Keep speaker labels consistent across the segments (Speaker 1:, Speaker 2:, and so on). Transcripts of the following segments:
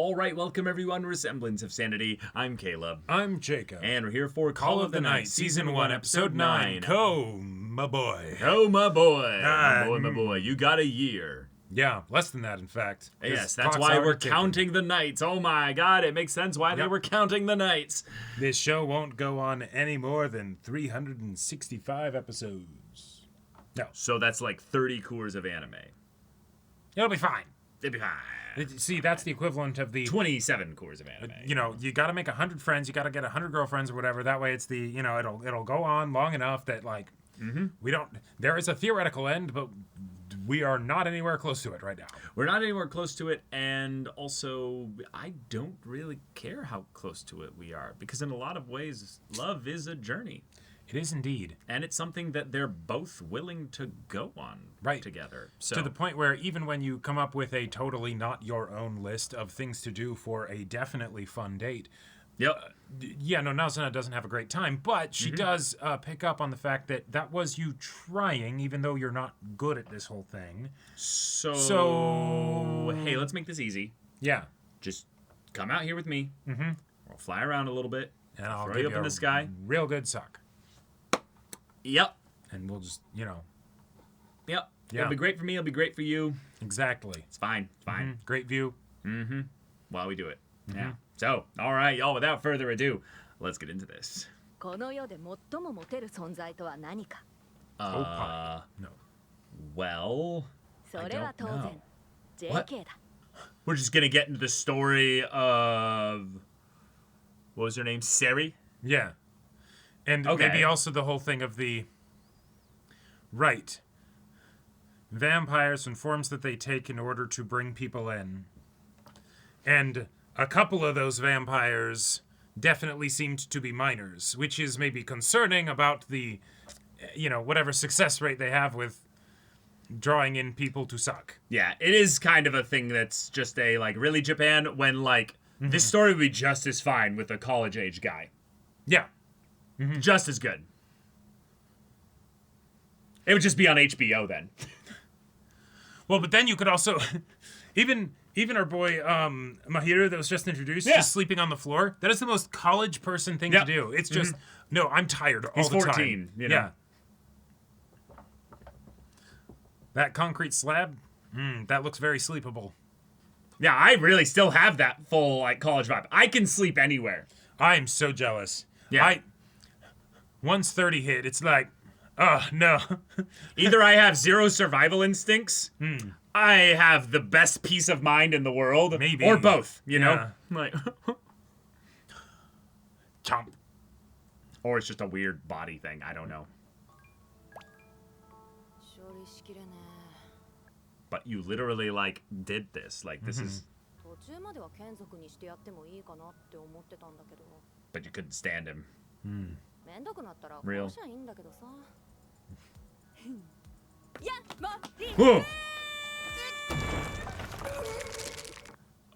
Speaker 1: All right, welcome everyone to Semblance of Sanity. I'm Caleb.
Speaker 2: I'm Jacob.
Speaker 1: And we're here for
Speaker 2: Call of the Night, Season 1, Episode 9. Co, my boy.
Speaker 1: Oh, my boy. My boy. You got a year.
Speaker 2: Yeah, less than that, in fact.
Speaker 1: Yes, that's why we're counting the nights. Oh my god, it makes sense why they were counting the nights.
Speaker 2: This show won't go on any more than 365 episodes. No.
Speaker 1: So that's like 30 cours of anime.
Speaker 2: It'll be fine.
Speaker 1: It'll be fine.
Speaker 2: See, that's the equivalent of the
Speaker 1: 27 course of anime.
Speaker 2: You know, you got to make 100 friends, you got to get 100 girlfriends or whatever. That way, it's the it'll go on long enough that we don't. There is a theoretical end, but we are not anywhere close to it right now.
Speaker 1: We're not anywhere close to it, and also I don't really care how close to it we are, because in a lot of ways, love is a journey.
Speaker 2: It is indeed.
Speaker 1: And it's something that they're both willing to go on together. So
Speaker 2: to the point where even when you come up with a totally not your own list of things to do for a definitely fun date, nazuna doesn't have a great time, but she does pick up on the fact that was you trying, even though you're not good at this whole thing. So
Speaker 1: hey, let's make this easy.
Speaker 2: Yeah.
Speaker 1: Just come out here with me. We'll fly around a little bit.
Speaker 2: And I'll
Speaker 1: throw you up in the sky.
Speaker 2: Real good suck.
Speaker 1: Yep.
Speaker 2: And we'll just, Yep.
Speaker 1: Yeah. It'll be great for me. It'll be great for you.
Speaker 2: Exactly.
Speaker 1: It's fine. It's fine.
Speaker 2: Great view.
Speaker 1: While we do it. Yeah. So, all right, y'all, without further ado, let's get into this.
Speaker 2: No.
Speaker 1: Well, I don't know. What? We're just going to get into the story of, what was her name? Seri?
Speaker 2: Yeah. And maybe also the whole thing of the vampires and forms that they take in order to bring people in. And a couple of those vampires definitely seemed to be minors, which is maybe concerning about the, whatever success rate they have with drawing in people to suck.
Speaker 1: Yeah, it is kind of a thing that's just really Japan when, this story would be just as fine with a college-age guy.
Speaker 2: Yeah.
Speaker 1: Just as good. It would just be on HBO then.
Speaker 2: Well, but then you could also, even our boy Mahiru that was just introduced, just sleeping on the floor. That is the most college person thing to do. It's just no, I'm tired all the time.
Speaker 1: He's 14. You know?
Speaker 2: Yeah. That concrete slab, that looks very sleepable.
Speaker 1: Yeah, I really still have that full college vibe. I can sleep anywhere.
Speaker 2: I'm so jealous.
Speaker 1: Yeah.
Speaker 2: Once 30 hit, it's like, oh, no.
Speaker 1: Either I have zero survival instincts, I have the best peace of mind in the world,
Speaker 2: maybe,
Speaker 1: or both, you know?
Speaker 2: Chomp.
Speaker 1: Or it's just a weird body thing, I don't know. But you literally, did this. This is... But you couldn't stand him. Real. Whoa.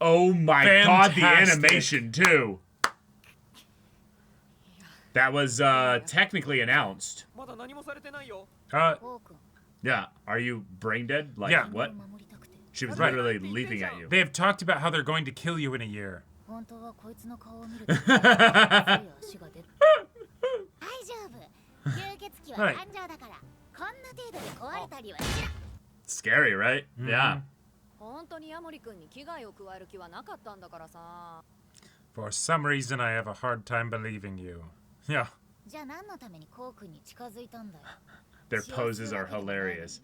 Speaker 1: Oh my god, the animation too. That was technically announced. Yeah, are you brain dead? What? She was literally leaping at you.
Speaker 2: They have talked about how they're going to kill you in a year.
Speaker 1: Scary, right? Yeah.
Speaker 2: For some reason, I have a hard time believing you. Yeah.
Speaker 1: Their poses are hilarious.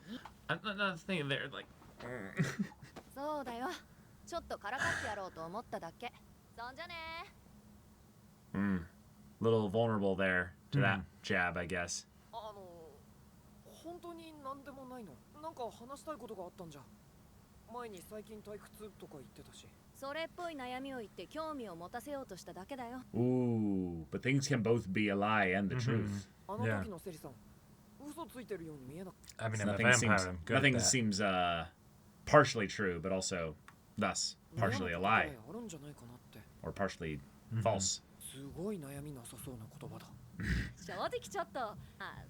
Speaker 1: Another thing, they're little vulnerable there to that jab, I guess. Ooh, but things can both be a lie and the truth.
Speaker 2: Yeah. I mean, nothing
Speaker 1: seems partially true, but also thus partially a lie. Or partially false.
Speaker 3: 正直ちょっと、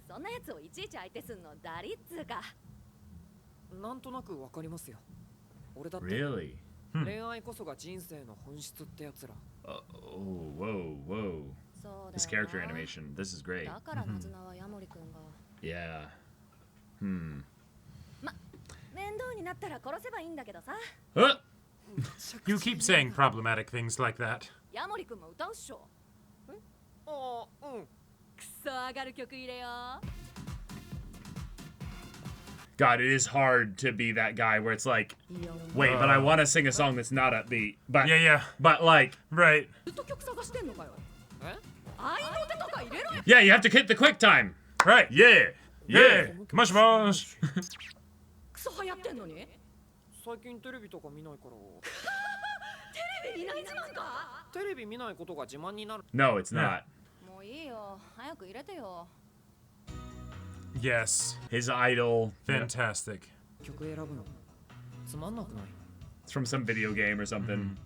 Speaker 3: そんなやつをいちいち相手すんのだりっつうか。
Speaker 4: なんとなくわかりますよ。俺だって。
Speaker 1: Really?
Speaker 4: 恋愛こそが人生の本質ってやつら。
Speaker 1: Oh, whoa, whoa. This character animation, this is great.
Speaker 3: だからナズナはヤモリ君が
Speaker 1: Yeah.
Speaker 3: 面倒になったら殺せばいいんだけどさ。
Speaker 2: You keep saying problematic things like that.
Speaker 3: ヤモリ君も歌うっしょ。
Speaker 4: ああ、うん。
Speaker 3: クソ上がる曲入れよう。
Speaker 1: God, it is hard to be that guy where it's like, wait, but I want to sing a song that's not upbeat. But
Speaker 2: Yeah.
Speaker 1: but like,
Speaker 2: Right.
Speaker 3: ずっと曲探してんのかよ。
Speaker 4: え？
Speaker 3: 愛の手とか入れろよ。
Speaker 1: yeah, you have to hit the quick time.
Speaker 2: Right.
Speaker 1: Yeah.
Speaker 2: Yeah. Mush mush.
Speaker 3: クソ流行ってんのに。
Speaker 4: 最近テレビとか見ないから。
Speaker 3: テレビ見ない自慢か。
Speaker 4: テレビ見ないことが自慢になる。
Speaker 1: No, it's not.
Speaker 3: もういいよ。早く入れてよ。
Speaker 2: Yes.
Speaker 1: His idol.
Speaker 2: Fantastic.
Speaker 4: 曲選ぶのつまんなくない？
Speaker 1: It's from some video game or something.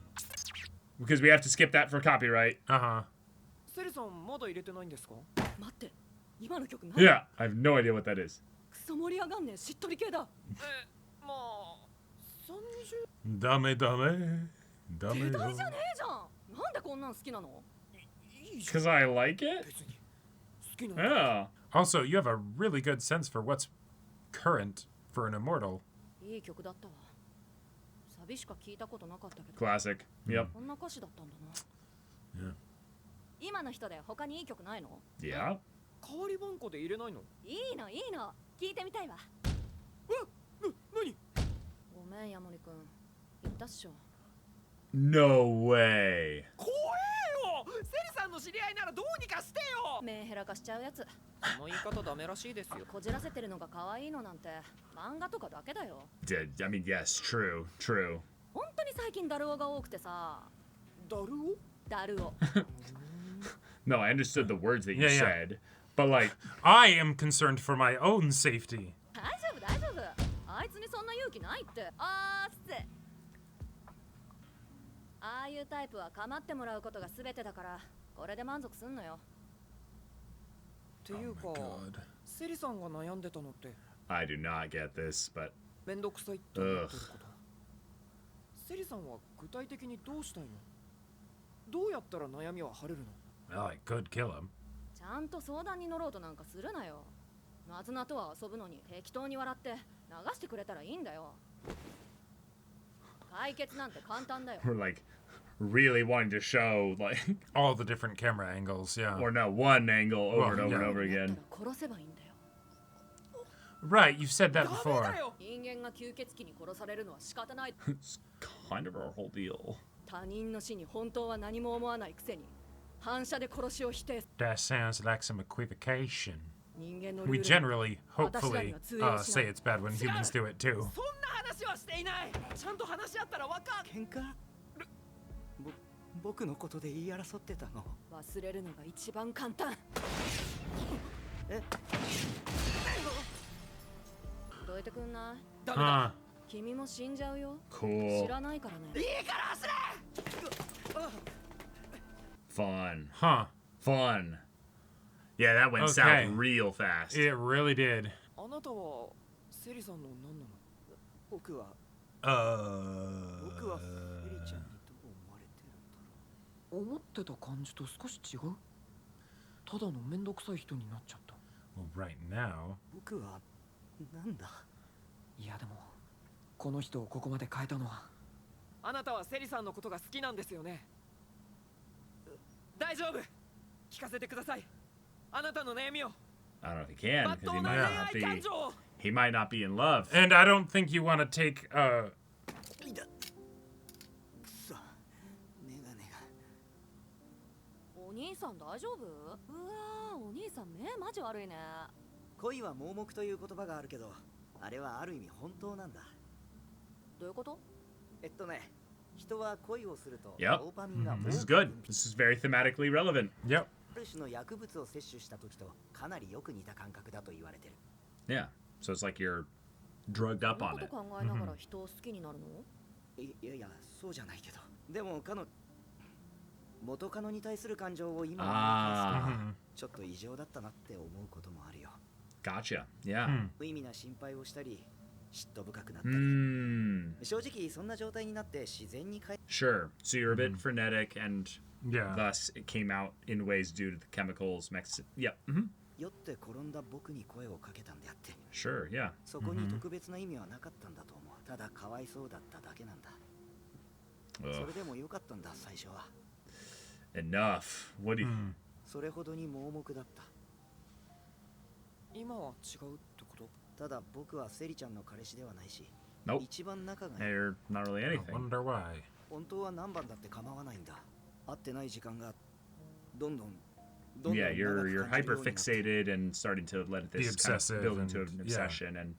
Speaker 1: Because we have to skip that for copyright.
Speaker 2: Uh-huh.
Speaker 4: セリさんまだ入れてないんですか？
Speaker 3: 待って。今の曲何？
Speaker 1: Yeah, I have no idea what that is.
Speaker 3: クソ盛り上がんねん。しっとり系だ。
Speaker 4: まあ30。
Speaker 2: ダメダメ。ダメよ。
Speaker 3: 世代じゃねえじゃん。なんでこんなん好きなの？
Speaker 1: Because I like it?
Speaker 4: 別に好きなの。
Speaker 1: Yeah.
Speaker 2: Also, you have a really good sense for what's current for an immortal.
Speaker 3: いい曲だったわ。サビしか聞いたことなかったけど。
Speaker 1: Classic. Yep.
Speaker 3: こんな歌詞だったんだな。
Speaker 2: Yeah.
Speaker 3: 今の人で他にいい曲ないの？
Speaker 1: Yeah.
Speaker 4: 代わり番号で入れないの？
Speaker 3: いいのいいの。聞いてみたいわ。
Speaker 4: 何？
Speaker 3: ごめんヤモリ君。言ったっしょ。
Speaker 1: No way.
Speaker 4: 怖えよ。セリさんの知り合いならどうにかしてよ。
Speaker 3: 目減らかしちゃうやつ。
Speaker 4: その言い方ダメらしいですよ。
Speaker 3: こじらせてるのが可愛いのなんて漫画とかだけだよ。
Speaker 1: I mean, yes, true, true.
Speaker 3: 本当に最近ダルオが多くてさ。
Speaker 4: ダルオ？
Speaker 3: ダルオ。
Speaker 1: No, I understood the words that you
Speaker 2: Yeah, yeah.
Speaker 1: said, but like,
Speaker 2: I am concerned for my own safety.
Speaker 3: 大丈夫大丈夫。あいつにそんな勇気ないって。あーっせ。ああいうタイプは構ってもらうことが全てだから、これで満足すんのよ。
Speaker 4: っていうか、
Speaker 2: Oh my God.
Speaker 4: セリさんが悩んでたのって
Speaker 1: I do not get this, but
Speaker 4: めんどくさいって思ってること。セリさんは具体的にどうしたいの？どうやったら悩みは晴れるの？
Speaker 2: Well, I could kill him.
Speaker 3: ちゃんと相談に乗ろうとなんかするなよ。ナズナとは遊ぶのに適当に笑って流してくれたらいいんだよ。解決なんて簡単だよ。
Speaker 1: we're like really wanting to show like,
Speaker 2: All the different camera angles, yeah.
Speaker 1: or no, one angle over and
Speaker 2: Well,
Speaker 1: over and
Speaker 2: yeah.
Speaker 1: over
Speaker 3: だ
Speaker 1: again.
Speaker 3: ったら殺せばいいんだよ。
Speaker 2: Right, you've said that
Speaker 4: ダメ
Speaker 2: before.
Speaker 4: だよ。
Speaker 3: 人間が吸血鬼に殺されるのは仕方ない。
Speaker 1: It's kind of our whole deal.
Speaker 3: 他人の死に本当は何も思わないくせに反射で殺しを否定。
Speaker 2: That sounds like some equivocation.
Speaker 3: 人間のルー
Speaker 2: We
Speaker 3: ル
Speaker 2: generally, hopefully, say it's bad when humans do it too.
Speaker 4: そんな話はしていない。ちゃんと話し合ったらわかる。
Speaker 5: 喧嘩僕のことで言い争ってたの。
Speaker 3: 忘れるのが一番簡単。どいてくんない？
Speaker 4: ダメだ。
Speaker 2: Huh.
Speaker 3: 君も死んじゃうよ。
Speaker 1: Cool.
Speaker 3: 知らないからね。
Speaker 4: いいから走れ。
Speaker 1: Fun.
Speaker 2: Huh.
Speaker 1: Fun. Yeah, that went
Speaker 2: Okay.
Speaker 1: south real fast.
Speaker 2: It really did.
Speaker 4: あなたはセリさんの何なの？
Speaker 5: 僕は
Speaker 2: Uh.
Speaker 5: 僕はセリちゃんにどう思われてるんだろ
Speaker 4: 思ってた感じと少し違う？ただのめんどくさい人になっちゃった。
Speaker 2: Well, right now.
Speaker 5: う。僕はなんだ。
Speaker 4: いやでもこの人をここまで変えたのはあなたはセリさんのことが好きなんですよね。大丈夫。聞かせてください。あなたの悩みを。
Speaker 1: I don't know if he can
Speaker 4: まっ
Speaker 1: because
Speaker 4: と
Speaker 1: he
Speaker 4: うな
Speaker 1: might
Speaker 4: 恋
Speaker 1: not
Speaker 4: 愛感
Speaker 1: be.
Speaker 4: 情を。
Speaker 1: He might not be in love.
Speaker 2: And I don't think you want to take,
Speaker 5: いだ。くそ。メガネが。
Speaker 3: お兄さん大丈夫？うわー、お兄さん目マジ悪いね。
Speaker 5: 恋は盲目という言葉があるけど、あれはある意味本当なんだ。
Speaker 3: どういうこと？
Speaker 5: 人は恋をすると
Speaker 1: Yep.
Speaker 5: ドーパミンが
Speaker 1: This is good. This is very thematically relevant.
Speaker 2: yep.
Speaker 5: ある種の薬物を摂取した時とかなりよく似た感覚だと言われてる。
Speaker 1: Yeah. So it's like you're drugged
Speaker 3: そん
Speaker 1: up
Speaker 3: な
Speaker 1: on
Speaker 3: こと
Speaker 1: it.
Speaker 3: 考えながら人を好きになるの？
Speaker 5: いやいや、そうじゃないけど。でも元カノに対する感情を今思い返すと
Speaker 2: Mhm.
Speaker 5: ちょっと異常だったなって思うこともあるよ。
Speaker 1: Gotcha. Yeah.
Speaker 2: Hmm.
Speaker 5: 無意味な心配をしたり、嫉妬深くなったり、正直そんな状態になって自然に
Speaker 1: Sure. So you're a bit frenetic, and
Speaker 2: Yeah.
Speaker 1: thus it came out in ways due to the chemicals. Yeah.
Speaker 5: 酔って転んだ僕に声をかけたんであって、
Speaker 1: Sure. Yeah.
Speaker 5: そこに特別な意味はなかったんだと思う。ただかわいそうだっただけなんだ。そ
Speaker 1: Ugh.
Speaker 5: れでもよかったんだ最初は。
Speaker 1: Enough. What do you?
Speaker 5: それほどに盲目だった。
Speaker 4: 今は違うってこと？
Speaker 5: ただ僕はセリちゃんの彼氏ではないし、
Speaker 1: Nope.
Speaker 5: 一番仲がいい。
Speaker 1: They're not really
Speaker 2: I
Speaker 1: anything.
Speaker 2: wonder why.
Speaker 5: 本当は何番だって構わないんだ。会ってない時間がどんどん
Speaker 1: Yeah, you're hyper fixated and starting to let
Speaker 2: Be
Speaker 1: this kind
Speaker 2: obsessive
Speaker 1: of build into
Speaker 2: and-
Speaker 1: an
Speaker 2: yeah.
Speaker 1: obsession, and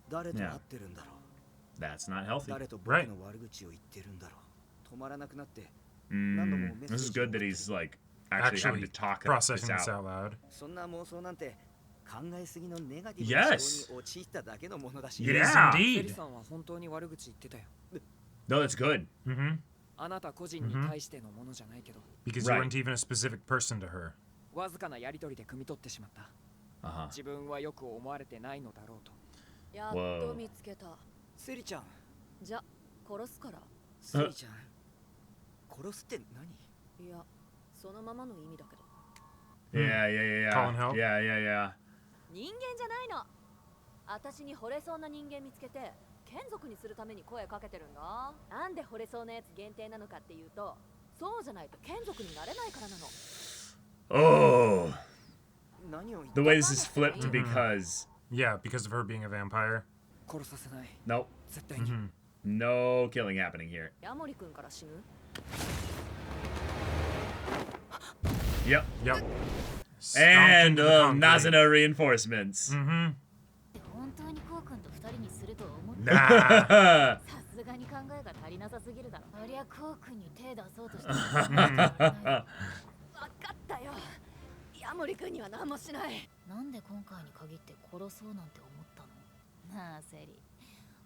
Speaker 5: 誰と会ってるんだろう。
Speaker 1: that's not healthy.
Speaker 5: 誰と僕
Speaker 2: Right.
Speaker 5: の悪口を言ってるんだろう。止まらなくなって。
Speaker 1: This is good that he's like actually having
Speaker 2: Actually
Speaker 1: to talk
Speaker 2: processing
Speaker 1: this
Speaker 2: this
Speaker 1: out.
Speaker 2: out loud.
Speaker 5: そんな妄想なんて考えすぎのネガティブ
Speaker 1: Yes.
Speaker 5: な思考に陥っただけのものだし。
Speaker 2: It is
Speaker 1: Yeah.
Speaker 4: セリ
Speaker 2: indeed.
Speaker 4: さんは本当に悪口言ってたよ。
Speaker 1: No, that's good.
Speaker 2: Mm-hmm.
Speaker 4: あなた個人に対してのものじゃないけど、
Speaker 2: Because
Speaker 1: Right.
Speaker 2: you weren't even a specific person to her.
Speaker 4: わずかなやりとりで汲み取ってしまった。
Speaker 1: Uh-huh.
Speaker 4: 自分はよく思われてないのだろうと。
Speaker 3: やっと見つけた。
Speaker 5: セリちゃん、
Speaker 3: じゃ殺すから。
Speaker 5: セリちゃん、殺すって何？
Speaker 3: いや、そのままの意味だけど。
Speaker 1: Yeah, yeah, yeah,
Speaker 2: Calling
Speaker 1: yeah.
Speaker 2: help?
Speaker 1: Yeah, yeah, yeah.
Speaker 3: 人間じゃないの。私に惚れそうな人間見つけて眷属にするために声かけてるんだ。なんで惚れそうなやつ限定なのかっていうと、そうじゃないと眷属になれないからなの。
Speaker 1: Oh,
Speaker 5: 何を言っ
Speaker 1: the way this is flipped because
Speaker 2: Yeah, because of her being a vampire.
Speaker 4: 殺させない。
Speaker 1: nope,
Speaker 4: 絶対に。
Speaker 1: no killing happening here.
Speaker 3: ヤモリ君から死ぬ。
Speaker 1: Yep,
Speaker 2: Yep.
Speaker 1: and
Speaker 2: Stomped into the concrete.
Speaker 1: Nazuna reinforcements.
Speaker 2: Mm-hmm.
Speaker 3: 本当にコウ君と二人にすると思っ
Speaker 2: Nah.
Speaker 3: さすがに考えが足りなさすぎるだろ。ありゃコウ君に手出そうとしてる。分かったよ。ヤモリ君には何もしない。なんで今回に限って殺そうなんて思ったの？なあセリ、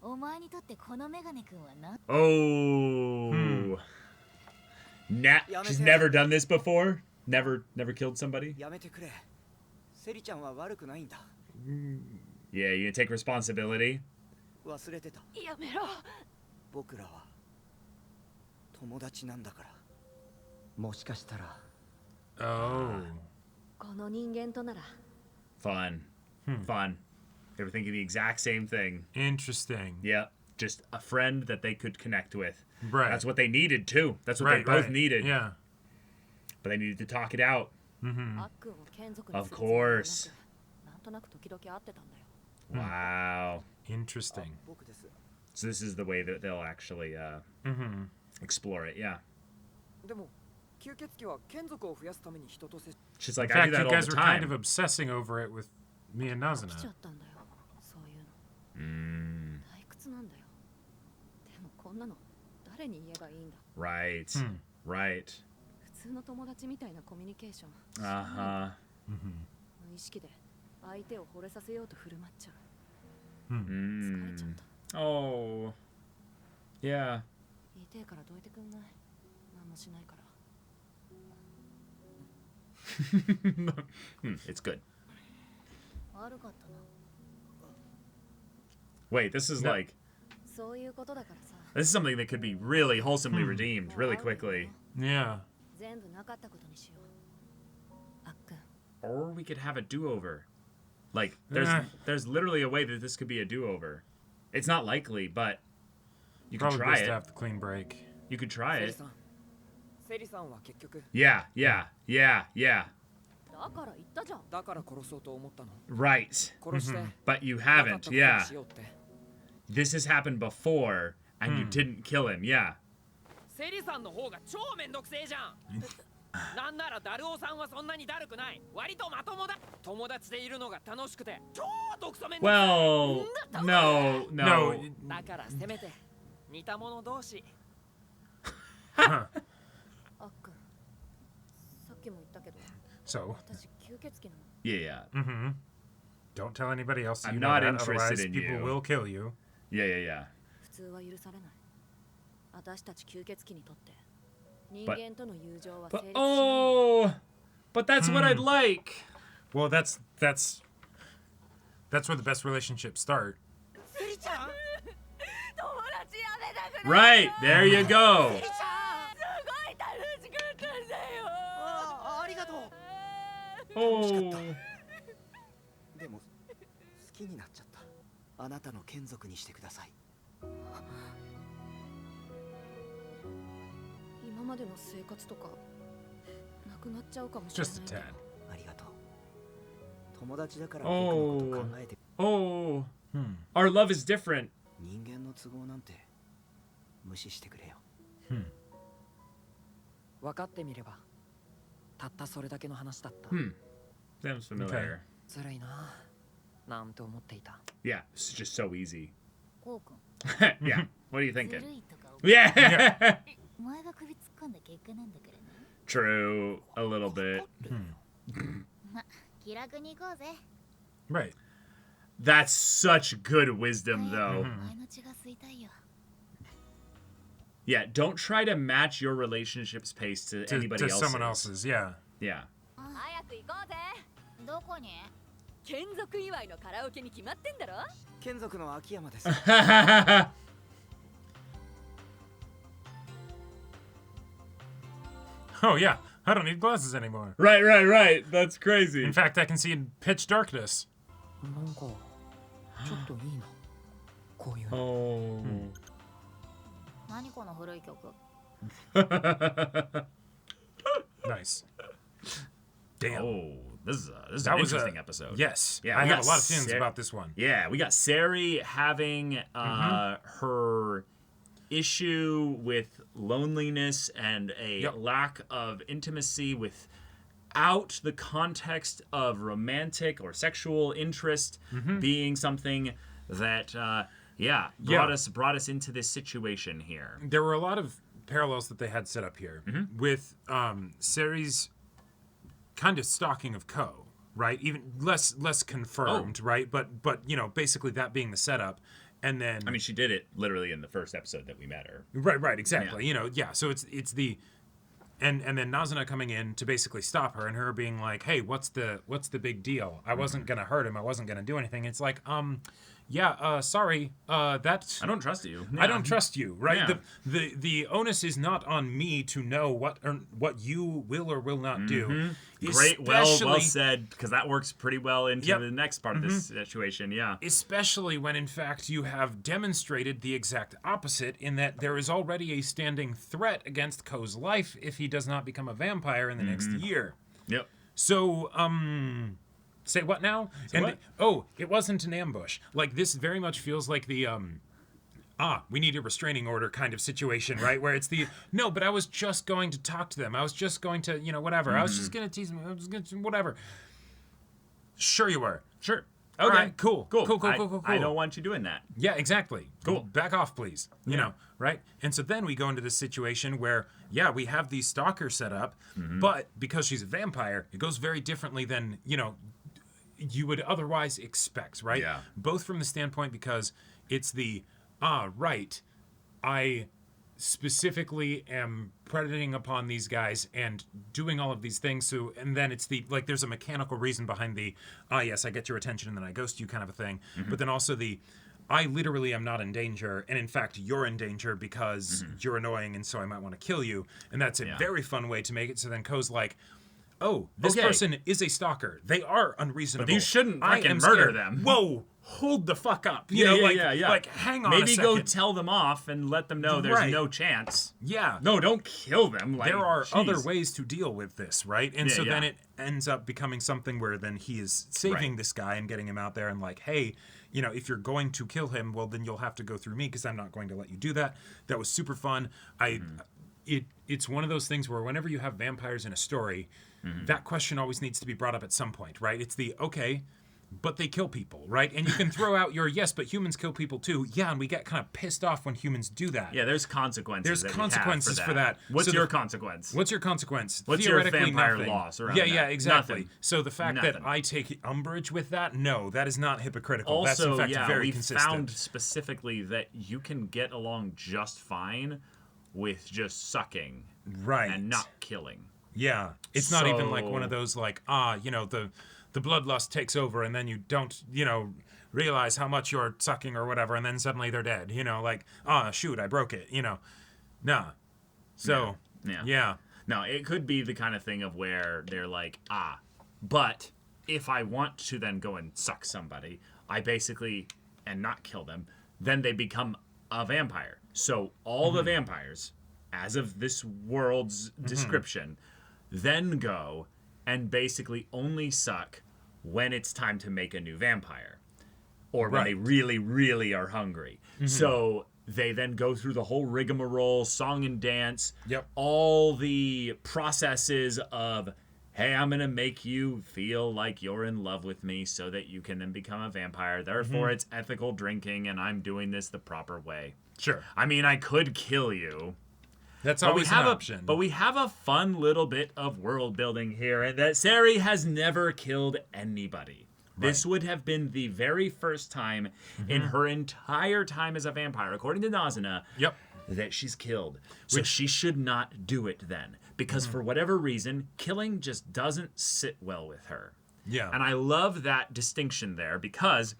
Speaker 3: お前にとってこのメガネ君はな。
Speaker 1: Oh, she's never done this before. Never killed somebody.
Speaker 5: やめてくれ。セリちゃんは悪くないんだ。
Speaker 1: Yeah, you gonna take responsibility.
Speaker 5: 忘れてた。
Speaker 3: やめろ。
Speaker 5: 僕らは友達なんだから。もしかしたら
Speaker 2: Oh.
Speaker 3: この人間となら。
Speaker 1: Fun, fun. They were thinking the exact same thing.
Speaker 2: Interesting.
Speaker 1: Yeah, just a friend that they could connect with.
Speaker 2: Right.
Speaker 1: That's what they needed too. That's what
Speaker 2: Right,
Speaker 1: they both
Speaker 2: right.
Speaker 1: needed.
Speaker 2: Yeah.
Speaker 1: But they needed to talk it out.
Speaker 3: あっくんを眷属に
Speaker 1: Of
Speaker 3: するつもりはなく
Speaker 1: course.
Speaker 3: なんとなく時々会ってたんだよ。
Speaker 1: Wow.
Speaker 2: Interesting.
Speaker 5: 僕です。
Speaker 1: So this is the way that they'll actually
Speaker 2: Mm-hmm.
Speaker 1: explore it. Yeah.
Speaker 4: でも吸血鬼は眷属を増やすために人と接
Speaker 1: She's
Speaker 2: In
Speaker 1: like, I
Speaker 2: fact,
Speaker 1: do that
Speaker 2: you
Speaker 1: all
Speaker 2: guys
Speaker 1: the
Speaker 2: were kind of
Speaker 1: time.
Speaker 2: obsessing over it with me and
Speaker 3: 来ちゃ
Speaker 2: Nazuna.
Speaker 3: ったんだよ。そういうの。退屈なんだよ。でもこんなの誰に言えばいいんだ。
Speaker 1: Right. Right.
Speaker 3: 普通の友達みたいなコミュニケーション。
Speaker 1: Uh-huh.
Speaker 3: 無意識で相手を惚れさせようと振る舞っちゃう。疲れちゃった。
Speaker 1: Oh. Yeah.
Speaker 3: 言いてえからどいてくんない。何もしないから。
Speaker 1: It's good.
Speaker 3: 悪かったな。
Speaker 1: Wait, this is
Speaker 2: No.
Speaker 1: like
Speaker 3: そういうことだからさ。
Speaker 1: this is something that could be really wholesomely redeemed really quickly.
Speaker 2: Yeah.
Speaker 3: 全部なかったことにしよう。あっくん。
Speaker 1: Or we could have a do-over. Like
Speaker 2: Eh.
Speaker 1: there's literally a way that this could be a do-over. It's not likely, but you could
Speaker 2: Probably
Speaker 1: try
Speaker 2: best
Speaker 1: it.
Speaker 2: to have the clean break.
Speaker 1: You could try
Speaker 4: セリ
Speaker 1: it.
Speaker 4: さん。セリさんは結局
Speaker 1: Yeah, yeah, yeah, yeah.
Speaker 3: だから言ったじゃん。
Speaker 4: だから殺そうと思ったの。
Speaker 1: Right.
Speaker 4: 殺して、
Speaker 1: But you
Speaker 4: なかった
Speaker 1: haven't.
Speaker 4: ことに
Speaker 1: Yeah.
Speaker 4: しようって。
Speaker 1: This has happened before and you didn't kill him. Yeah.
Speaker 4: セリさんの方が超めんどくせえじゃん。なんならダルオさんはそんなにだるくない。割とまともだ。友達でいるのが楽しくて超毒素めんどくさい。
Speaker 1: Well, no, no.
Speaker 2: No.
Speaker 4: だからせめて似た者同士。
Speaker 2: Huh.
Speaker 3: あっくん。さっきも言ったけど、
Speaker 2: So,
Speaker 3: 私吸血鬼なの。
Speaker 1: Yeah, yeah.
Speaker 2: mm-hmm. Don't tell anybody else
Speaker 1: I'm
Speaker 2: you know
Speaker 1: not
Speaker 2: that,
Speaker 1: interested
Speaker 2: otherwise
Speaker 1: in
Speaker 2: people
Speaker 1: you.
Speaker 2: will kill you.
Speaker 1: Yeah, yeah, yeah.
Speaker 3: 普通は許されない。私たち吸血鬼にとって人
Speaker 1: But-
Speaker 3: 間との友情は
Speaker 1: But
Speaker 3: 成立しない。
Speaker 1: oh, but that's what I'd like.
Speaker 2: Well, that's where the best relationships start.
Speaker 5: セリ
Speaker 1: Right, there you go.
Speaker 5: ありがとう。
Speaker 1: Oh.
Speaker 5: でも好きになっちゃった。あなたの眷属にしてください。
Speaker 3: 今までの生活とかなくなっちゃうかもしれない
Speaker 2: Just a
Speaker 3: けど
Speaker 2: tad.
Speaker 5: ありがとう。友達だから僕のこと考えて。
Speaker 1: Oh. Our love is different.
Speaker 5: 人間の都合なんて無視してくれよ。
Speaker 4: 分かってみればたったそれだけの話だった。
Speaker 1: Sounds familiar.
Speaker 4: ずるいななんて思っていた。
Speaker 1: Yeah, this is just so easy.
Speaker 3: こうくん
Speaker 1: Yeah. What are you
Speaker 3: ず
Speaker 1: thinking?
Speaker 3: るいとか
Speaker 1: Yeah.
Speaker 3: お前が首突っ込んだ結果なんだからね
Speaker 1: True. A little bit.
Speaker 3: ま気楽に行こうぜ
Speaker 2: Right.
Speaker 1: That's such good wisdom,
Speaker 3: お
Speaker 1: though.
Speaker 3: 前の血が吸いたいよ
Speaker 1: Yeah, don't try to match your relationship's pace to anybody
Speaker 2: To
Speaker 1: else's.
Speaker 2: someone else's, yeah.
Speaker 1: Yeah.
Speaker 3: 早く行こうぜどこに
Speaker 6: 眷属祝いのカラオケに決まってんだろ。
Speaker 5: 眷属の秋山です。
Speaker 2: Oh, yeah. I don't need glasses anymore.
Speaker 1: Right. That's crazy.
Speaker 2: In fact, I can see in pitch darkness.
Speaker 4: なんかちょっといいなこういうの。
Speaker 1: Oh.
Speaker 3: 何この古い曲
Speaker 2: Nice. Damn.
Speaker 1: Oh, this is
Speaker 2: That
Speaker 1: an
Speaker 2: was
Speaker 1: interesting episode.
Speaker 2: Yes.
Speaker 1: Yeah,
Speaker 2: I
Speaker 1: we
Speaker 2: have
Speaker 1: got
Speaker 2: a lot of feelings
Speaker 1: Sarah-
Speaker 2: about this one.
Speaker 1: Yeah, we got Sari having her issue with loneliness and a
Speaker 2: Yep.
Speaker 1: lack of intimacy without the context of romantic or sexual interest being something that brought us into this situation here.
Speaker 2: There were a lot of parallels that they had set up here with Sari's kind of stalking of Ko, right? Even less confirmed, right? But you know, basically that being the setup, and then
Speaker 1: I mean, she did it literally in the first episode that we met her.
Speaker 2: right, exactly.
Speaker 1: Yeah.
Speaker 2: You know, yeah. So it's the and then Nazuna coming in to basically stop her, and her being like, "Hey, what's the big deal? I wasn't gonna hurt him. I wasn't gonna do anything." It's like, sorry, that's
Speaker 1: I don't trust you.
Speaker 2: I don't trust you, right?
Speaker 1: Yeah.
Speaker 2: The onus is not on me to know what you will or will not do.
Speaker 1: Great, well
Speaker 2: Especially-
Speaker 1: said, because that works pretty well into
Speaker 2: Yep.
Speaker 1: the next part of this situation. Yeah.
Speaker 2: Especially when, in fact, you have demonstrated the exact opposite in that there is already a standing threat against Ko's life if he does not become a vampire in the next year.
Speaker 1: Yep.
Speaker 2: So, say what now?
Speaker 1: what?
Speaker 2: It wasn't an ambush. Like, this very much feels like the, we need a restraining order kind of situation, right? Where it's no, but I was just going to talk to them. I was just going to, whatever. I was just going to tease them. I was going to, whatever. Sure you were.
Speaker 1: Sure.
Speaker 2: All
Speaker 1: Okay.
Speaker 2: right, cool. Cool.
Speaker 1: I don't want you doing that.
Speaker 2: Yeah, exactly.
Speaker 1: Cool.
Speaker 2: Back off, please. You know, right? And so then we go into this situation where, we have these stalkers set up, but because she's a vampire, it goes very differently than, you would otherwise expect, right?
Speaker 1: Yeah.
Speaker 2: Both from the standpoint because it's right, I specifically am predating upon these guys and doing all of these things. So, and then it's there's a mechanical reason behind yes, I get your attention and then I ghost you kind of a thing. But then also I literally am not in danger. And in fact, you're in danger because you're annoying. And so I might want to kill you. And that's a very fun way to make it. So then Ko's like, oh, this person is a stalker. They are unreasonable.
Speaker 1: But you shouldn't
Speaker 2: I
Speaker 1: fucking
Speaker 2: am
Speaker 1: murder
Speaker 2: scared.
Speaker 1: them.
Speaker 2: Whoa, hold the fuck up.
Speaker 1: Yeah.
Speaker 2: Like, hang on
Speaker 1: Maybe
Speaker 2: a
Speaker 1: go
Speaker 2: second.
Speaker 1: tell them off and let them know there's
Speaker 2: Right.
Speaker 1: no chance.
Speaker 2: Yeah.
Speaker 1: No, don't kill them. Like,
Speaker 2: There are
Speaker 1: jeez.
Speaker 2: other ways to deal with this, right? And so then
Speaker 1: yeah.
Speaker 2: it ends up becoming something where then he is saving this guy and getting him out there and like, hey, if you're going to kill him, well, then you'll have to go through me because I'm not going to let you do that. That was super fun. It's one of those things where whenever you have vampires in a story, that question always needs to be brought up at some point, right? It's but they kill people, right? And you can throw out your, yes, but humans kill people too. Yeah, and we get kind of pissed off when humans do that.
Speaker 1: Yeah, there's consequences.
Speaker 2: There's
Speaker 1: that we
Speaker 2: consequences
Speaker 1: have
Speaker 2: for that.
Speaker 1: What's
Speaker 2: So
Speaker 1: your
Speaker 2: the-
Speaker 1: consequence?
Speaker 2: What's your consequence?
Speaker 1: What's your
Speaker 2: Theoretically,
Speaker 1: vampire
Speaker 2: nothing.
Speaker 1: loss around
Speaker 2: Yeah,
Speaker 1: that?
Speaker 2: exactly.
Speaker 1: Nothing.
Speaker 2: So the fact that
Speaker 1: Nothing.
Speaker 2: I take umbrage with that, no, that is not hypocritical.
Speaker 1: Also,
Speaker 2: That's in fact very
Speaker 1: we
Speaker 2: consistent.
Speaker 1: found specifically that you can get along just fine with just sucking
Speaker 2: right.
Speaker 1: and not killing.
Speaker 2: Yeah, it's not even like
Speaker 1: So-
Speaker 2: one of those like the bloodlust takes over and then you don't realize how much you're sucking or whatever, and then suddenly they're dead. You know, like, oh, shoot, I broke it. You know, nah. So, yeah.
Speaker 1: No, it could be the kind of thing of where they're like, but if I want to then go and suck somebody, I basically, and not kill them, then they become a vampire. So all the vampires, as of this world's description, then go and basically only suck when it's time to make a new vampire. Or when they really, really are hungry. So they then go through the whole rigmarole, song and dance, all the processes of, hey, I'm going to make you feel like you're in love with me so that you can then become a vampire. Therefore, it's ethical drinking, and I'm doing this the proper way.
Speaker 2: Sure.
Speaker 1: I mean, I could kill you.
Speaker 2: That's always an option.
Speaker 1: But we have a fun little bit of world building here, and that Sari has never killed anybody. This would have been the very first time in her entire time as a vampire, according to Nazuna, that she's killed. So she should not do it then. Because for whatever reason, killing just doesn't sit well with her.
Speaker 2: Yeah.
Speaker 1: And I love that distinction there because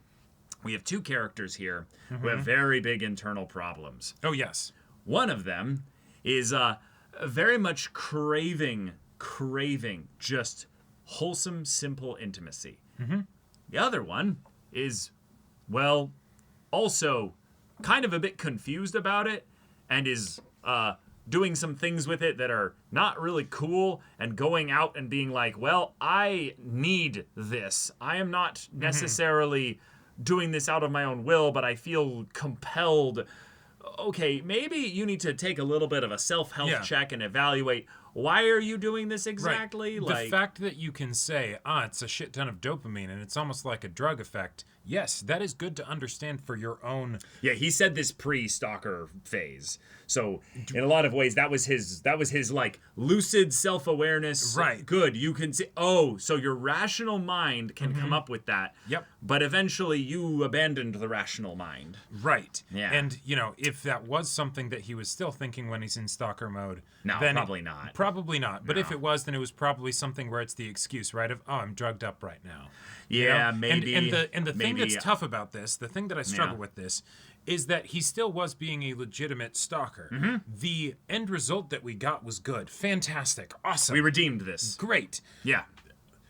Speaker 1: we have two characters here who have very big internal problems.
Speaker 2: Oh, yes.
Speaker 1: One of them is very much craving just wholesome, simple intimacy. The other one is, well, also kind of a bit confused about it and is doing some things with it that are not really cool and going out and being like, well, I need this. I am not necessarily doing this out of my own will, but I feel compelled. Okay, maybe you need to take a little bit of a self-help check and evaluate, why are you doing this exactly?
Speaker 2: Right. The fact that you can say, it's a shit ton of dopamine and it's almost like a drug effect. Yes, that is good to understand for your own.
Speaker 1: Yeah, he said this pre-stalker phase. So in a lot of ways, that was his like lucid self-awareness.
Speaker 2: Right.
Speaker 1: Good. You can see, so your rational mind can come up with that.
Speaker 2: Yep.
Speaker 1: But eventually you abandoned the rational mind.
Speaker 2: Right.
Speaker 1: Yeah.
Speaker 2: And, if that was something that he was still thinking when he's in stalker mode.
Speaker 1: No,
Speaker 2: then
Speaker 1: probably not.
Speaker 2: Probably not. But if it was, then it was probably something where it's the excuse, right? Of, I'm drugged up right now.
Speaker 1: Yeah, maybe.
Speaker 2: And the thing that's tough about this, the thing that I struggle with this, is that he still was being a legitimate stalker. The end result that we got was good. Fantastic. Awesome.
Speaker 1: We redeemed this.
Speaker 2: Great.
Speaker 1: Yeah.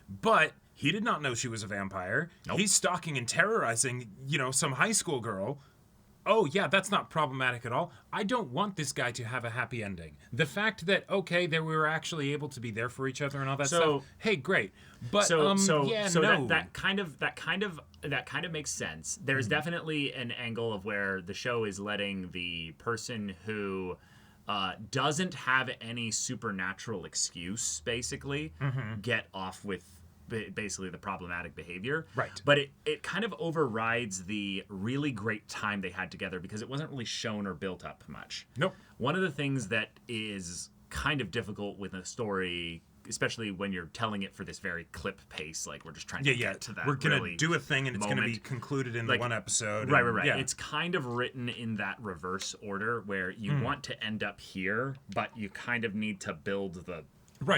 Speaker 2: But he did not know she was a vampire.
Speaker 1: Nope.
Speaker 2: He's stalking and terrorizing, some high school girl. Oh, yeah, that's not problematic at all. I don't want this guy to have a happy ending. The fact that, we were actually able to be there for each other and all that stuff. Hey, great. But, no.
Speaker 1: that kind of makes sense. There's definitely an angle of where the show is letting the person who doesn't have any supernatural excuse, basically, get off with basically the problematic behavior.
Speaker 2: Right.
Speaker 1: But it kind of overrides the really great time they had together because it wasn't really shown or built up much.
Speaker 2: Nope.
Speaker 1: One of the things that is kind of difficult with a story, especially when you're telling it for this very clip pace, like we're just trying to get to that.
Speaker 2: We're going to do a thing and it's going to be concluded in one episode.
Speaker 1: Right.
Speaker 2: Yeah.
Speaker 1: It's kind of written in that reverse order where you want to end up here, but you kind of need to build the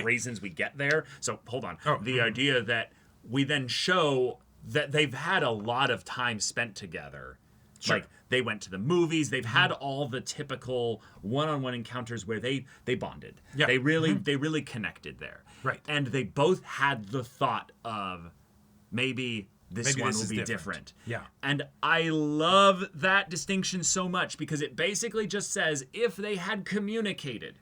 Speaker 1: reasons we get there. So hold on. The idea that we then show that they've had a lot of time spent together. Sure. Like they went to the movies. They've had all the typical one-on-one encounters where they bonded. Yeah. They really connected there.
Speaker 2: Right.
Speaker 1: And they both had the thought of maybe this one will be different.
Speaker 2: Yeah.
Speaker 1: And I love that distinction so much because it basically just says if they had communicated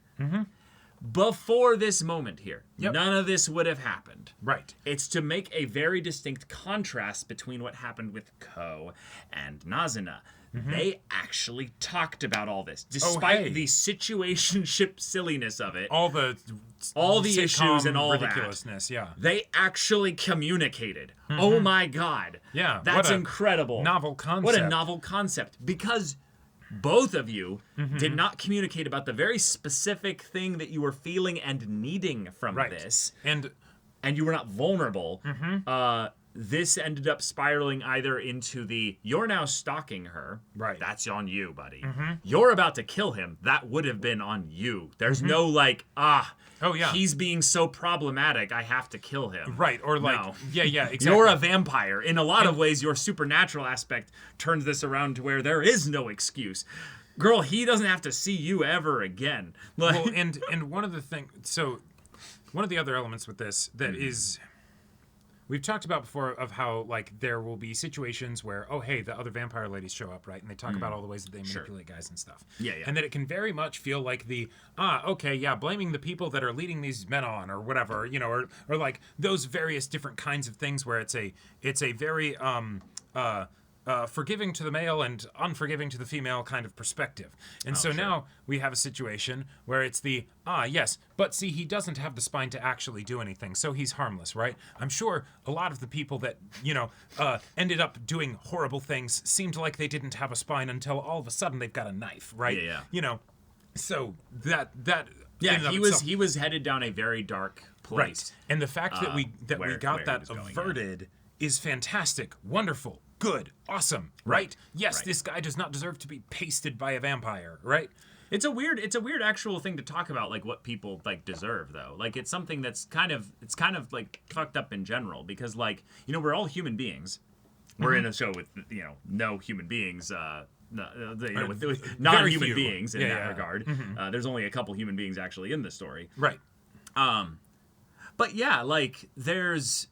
Speaker 1: before this moment here, none of this would have happened.
Speaker 2: Right.
Speaker 1: It's to make a very distinct contrast between what happened with Ko and Nazuna. They actually talked about all this, despite the situationship silliness of it.
Speaker 2: All the
Speaker 1: issues and all
Speaker 2: ridiculousness,
Speaker 1: that. Yeah. They actually communicated. Oh my God.
Speaker 2: Yeah.
Speaker 1: That's incredible.
Speaker 2: Novel concept.
Speaker 1: What a novel concept. Because both of you did not communicate about the very specific thing that you were feeling and needing from this. And you were not vulnerable. This ended up spiraling either into you're now stalking her.
Speaker 2: Right.
Speaker 1: That's on you, buddy. You're about to kill him. That would have been on you. There's no
Speaker 2: Oh, yeah.
Speaker 1: he's being so problematic, I have to kill him.
Speaker 2: Right, or like,
Speaker 1: No.
Speaker 2: yeah, exactly.
Speaker 1: You're a vampire. In a lot of ways, your supernatural aspect turns this around to where there is no excuse. Girl, he doesn't have to see you ever again.
Speaker 2: Well, and one of the one of the other elements with this that is, we've talked about before of how like there will be situations where, oh hey, the other vampire ladies show up, right, and they talk about all the ways that they manipulate guys and stuff.
Speaker 1: Yeah.
Speaker 2: And that it can very much feel like blaming the people that are leading these men on or whatever, or like those various different kinds of things where it's a very forgiving to the male and unforgiving to the female kind of perspective. And now we have a situation where it's yes, but see, he doesn't have the spine to actually do anything, so he's harmless, right? I'm sure a lot of the people that, ended up doing horrible things seemed like they didn't have a spine until all of a sudden they've got a knife, right?
Speaker 1: Yeah.
Speaker 2: So that
Speaker 1: he was headed down a very dark place.
Speaker 2: Right. And the fact that we got that
Speaker 1: he was going,
Speaker 2: averted is fantastic, wonderful, good, awesome, right? Yes, this guy does not deserve to be pasted by a vampire, right?
Speaker 1: It's a weird actual thing to talk about, like what people like deserve though. Like it's something that's kind of like fucked up in general because like, we're all human beings. We're in a show with no human beings with non-human beings in that regard. There's only a couple human beings actually in this story.
Speaker 2: Right.
Speaker 1: But yeah, like there's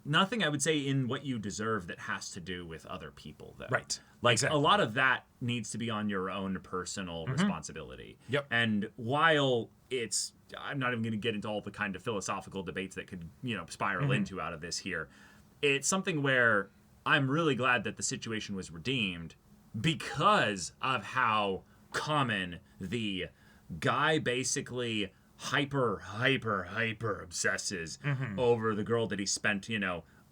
Speaker 1: nothing I would say in what you deserve that has to do with other people though.
Speaker 2: Right.
Speaker 1: Like
Speaker 2: Exactly.
Speaker 1: a lot of that needs to be on your own personal responsibility.
Speaker 2: Yep.
Speaker 1: And while I'm not even going to get into all the kind of philosophical debates that could, spiral into out of this here. It's something where I'm really glad that the situation was redeemed because of how common the guy basically hyper obsesses over the girl that he spent,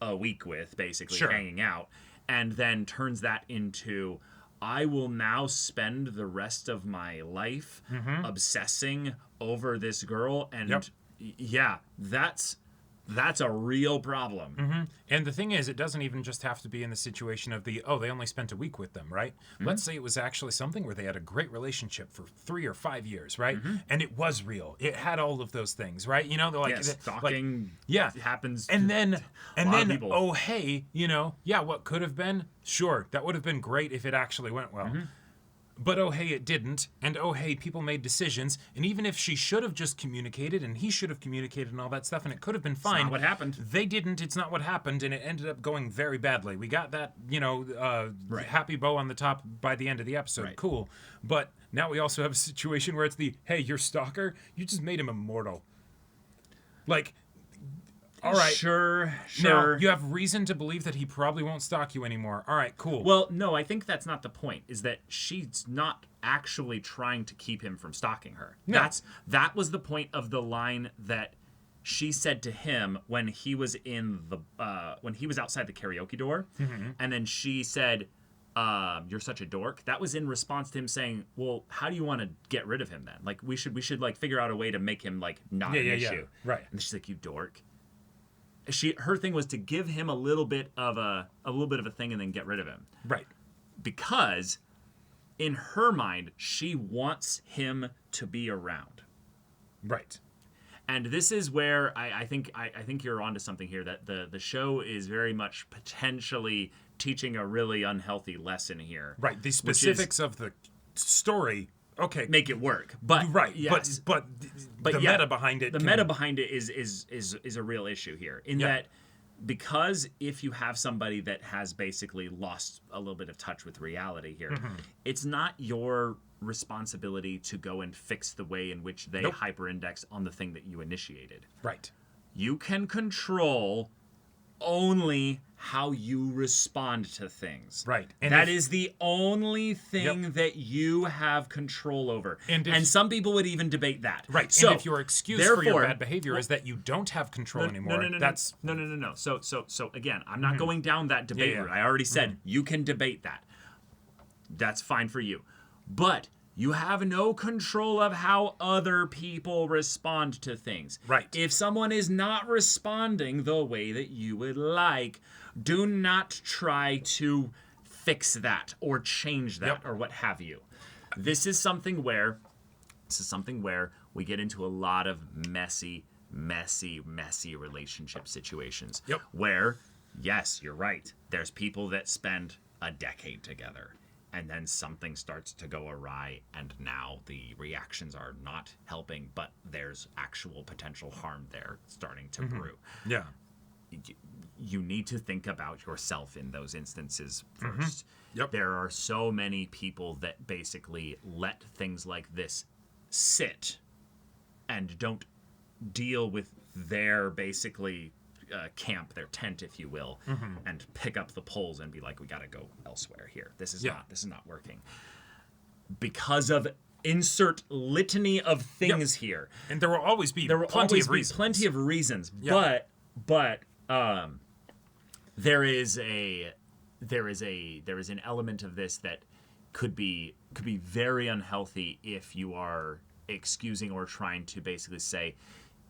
Speaker 1: a week with, basically hanging out, and then turns that into, I will now spend the rest of my life obsessing over this girl, and that's a real problem.
Speaker 2: And the thing is, it doesn't even just have to be in the situation of they only spent a week with them, right? Let's say it was actually something where they had a great relationship for 3 or 5 years, right? And it was real. It had all of those things, right? They're like,
Speaker 1: stalking happens.
Speaker 2: And then,
Speaker 1: people.
Speaker 2: oh, hey, what could have been? Sure, that would have been great if it actually went well. But oh, hey, it didn't. And oh, hey, people made decisions. And even if she should have just communicated and he should have communicated and all that stuff, and it could have been fine.
Speaker 1: It's not what happened.
Speaker 2: They didn't. It's not what happened. And it ended up going very badly. We got that, happy bow on the top by the end of the episode.
Speaker 1: Right.
Speaker 2: Cool. But now we also have a situation where it's hey, your stalker, you just made him immortal. Like, all right.
Speaker 1: Sure.
Speaker 2: Now, you have reason to believe that he probably won't stalk you anymore. All right, cool.
Speaker 1: Well, no, I think that's not the point, is that she's not actually trying to keep him from stalking her.
Speaker 2: No.
Speaker 1: That was the point of the line that she said to him when he was when he was outside the karaoke door, and then she said, "You're such a dork." That was in response to him saying, "Well, how do you want to get rid of him then? Like we should like figure out a way to make him like not an issue."
Speaker 2: Right.
Speaker 1: And she's like, "You dork." Her thing was to give him a little bit of a thing and then get rid of him.
Speaker 2: Right.
Speaker 1: Because in her mind, she wants him to be around.
Speaker 2: Right.
Speaker 1: And this is where I think you're onto something here, that the show is very much potentially teaching a really unhealthy lesson here.
Speaker 2: Right. The specifics of the story, okay,
Speaker 1: make it work. But
Speaker 2: right.
Speaker 1: Yes.
Speaker 2: But the meta behind it.
Speaker 1: The meta behind it is a real issue here. In that, because if you have somebody that has basically lost a little bit of touch with reality here, it's not your responsibility to go and fix the way in which they hyper-index on the thing that you initiated.
Speaker 2: Right.
Speaker 1: You can control only how you respond to things.
Speaker 2: Right.
Speaker 1: And that is the only thing that you have control over. And some people would even debate that.
Speaker 2: Right.
Speaker 1: So,
Speaker 2: and if your excuse for your bad behavior is that you don't have control anymore, that's...
Speaker 1: No. So again, I'm not going down that debate route. I already said you can debate that. That's fine for you. But you have no control of how other people respond to things.
Speaker 2: Right.
Speaker 1: If someone is not responding the way that you would like, do not try to fix that or change that or what have you. This is something where we get into a lot of messy relationship situations.
Speaker 2: Yep.
Speaker 1: Where, yes, you're right. There's people that spend a decade together, and then something starts to go awry, and now the reactions are not helping, but there's actual potential harm there starting to brew.
Speaker 2: Yeah.
Speaker 1: You need to think about yourself in those instances first.
Speaker 2: Yep.
Speaker 1: There are so many people that basically let things like this sit and don't deal with their basically camp, their tent, if you will, and pick up the poles and be like, we got to go elsewhere here. This is not working. Because of insert litany of things here.
Speaker 2: And there will always be plenty of reasons.
Speaker 1: Yeah. But there is an element of this that could be very unhealthy if you are excusing or trying to basically say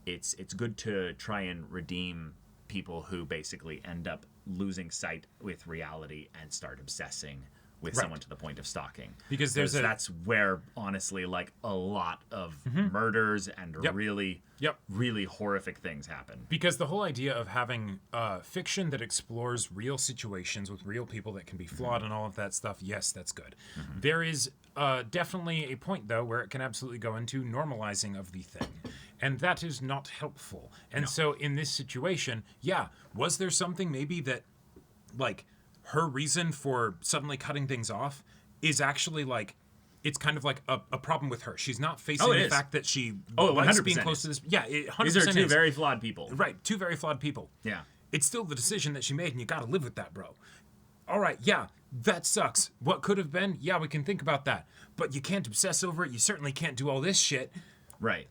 Speaker 1: it's good to try and redeem people who basically end up losing sight with reality and start obsessing with someone to the point of stalking.
Speaker 2: Because
Speaker 1: that's where, honestly, like a lot of murders and really horrific things happen.
Speaker 2: Because the whole idea of having fiction that explores real situations with real people that can be flawed and all of that stuff, yes, that's good. There is definitely a point, though, where it can absolutely go into normalizing of the thing. And that is not helpful. And so in this situation, was there something maybe that, like, her reason for suddenly cutting things off is actually, like, it's kind of like a problem with her. She's not facing the fact that she likes being close to this. Yeah, it 100%
Speaker 1: These are two very flawed people.
Speaker 2: Right, two very flawed people.
Speaker 1: Yeah.
Speaker 2: It's still the decision that she made, and you got to live with that, bro. All right, that sucks. What could have been? Yeah, we can think about that. But you can't obsess over it. You certainly can't do all this shit.
Speaker 1: Right.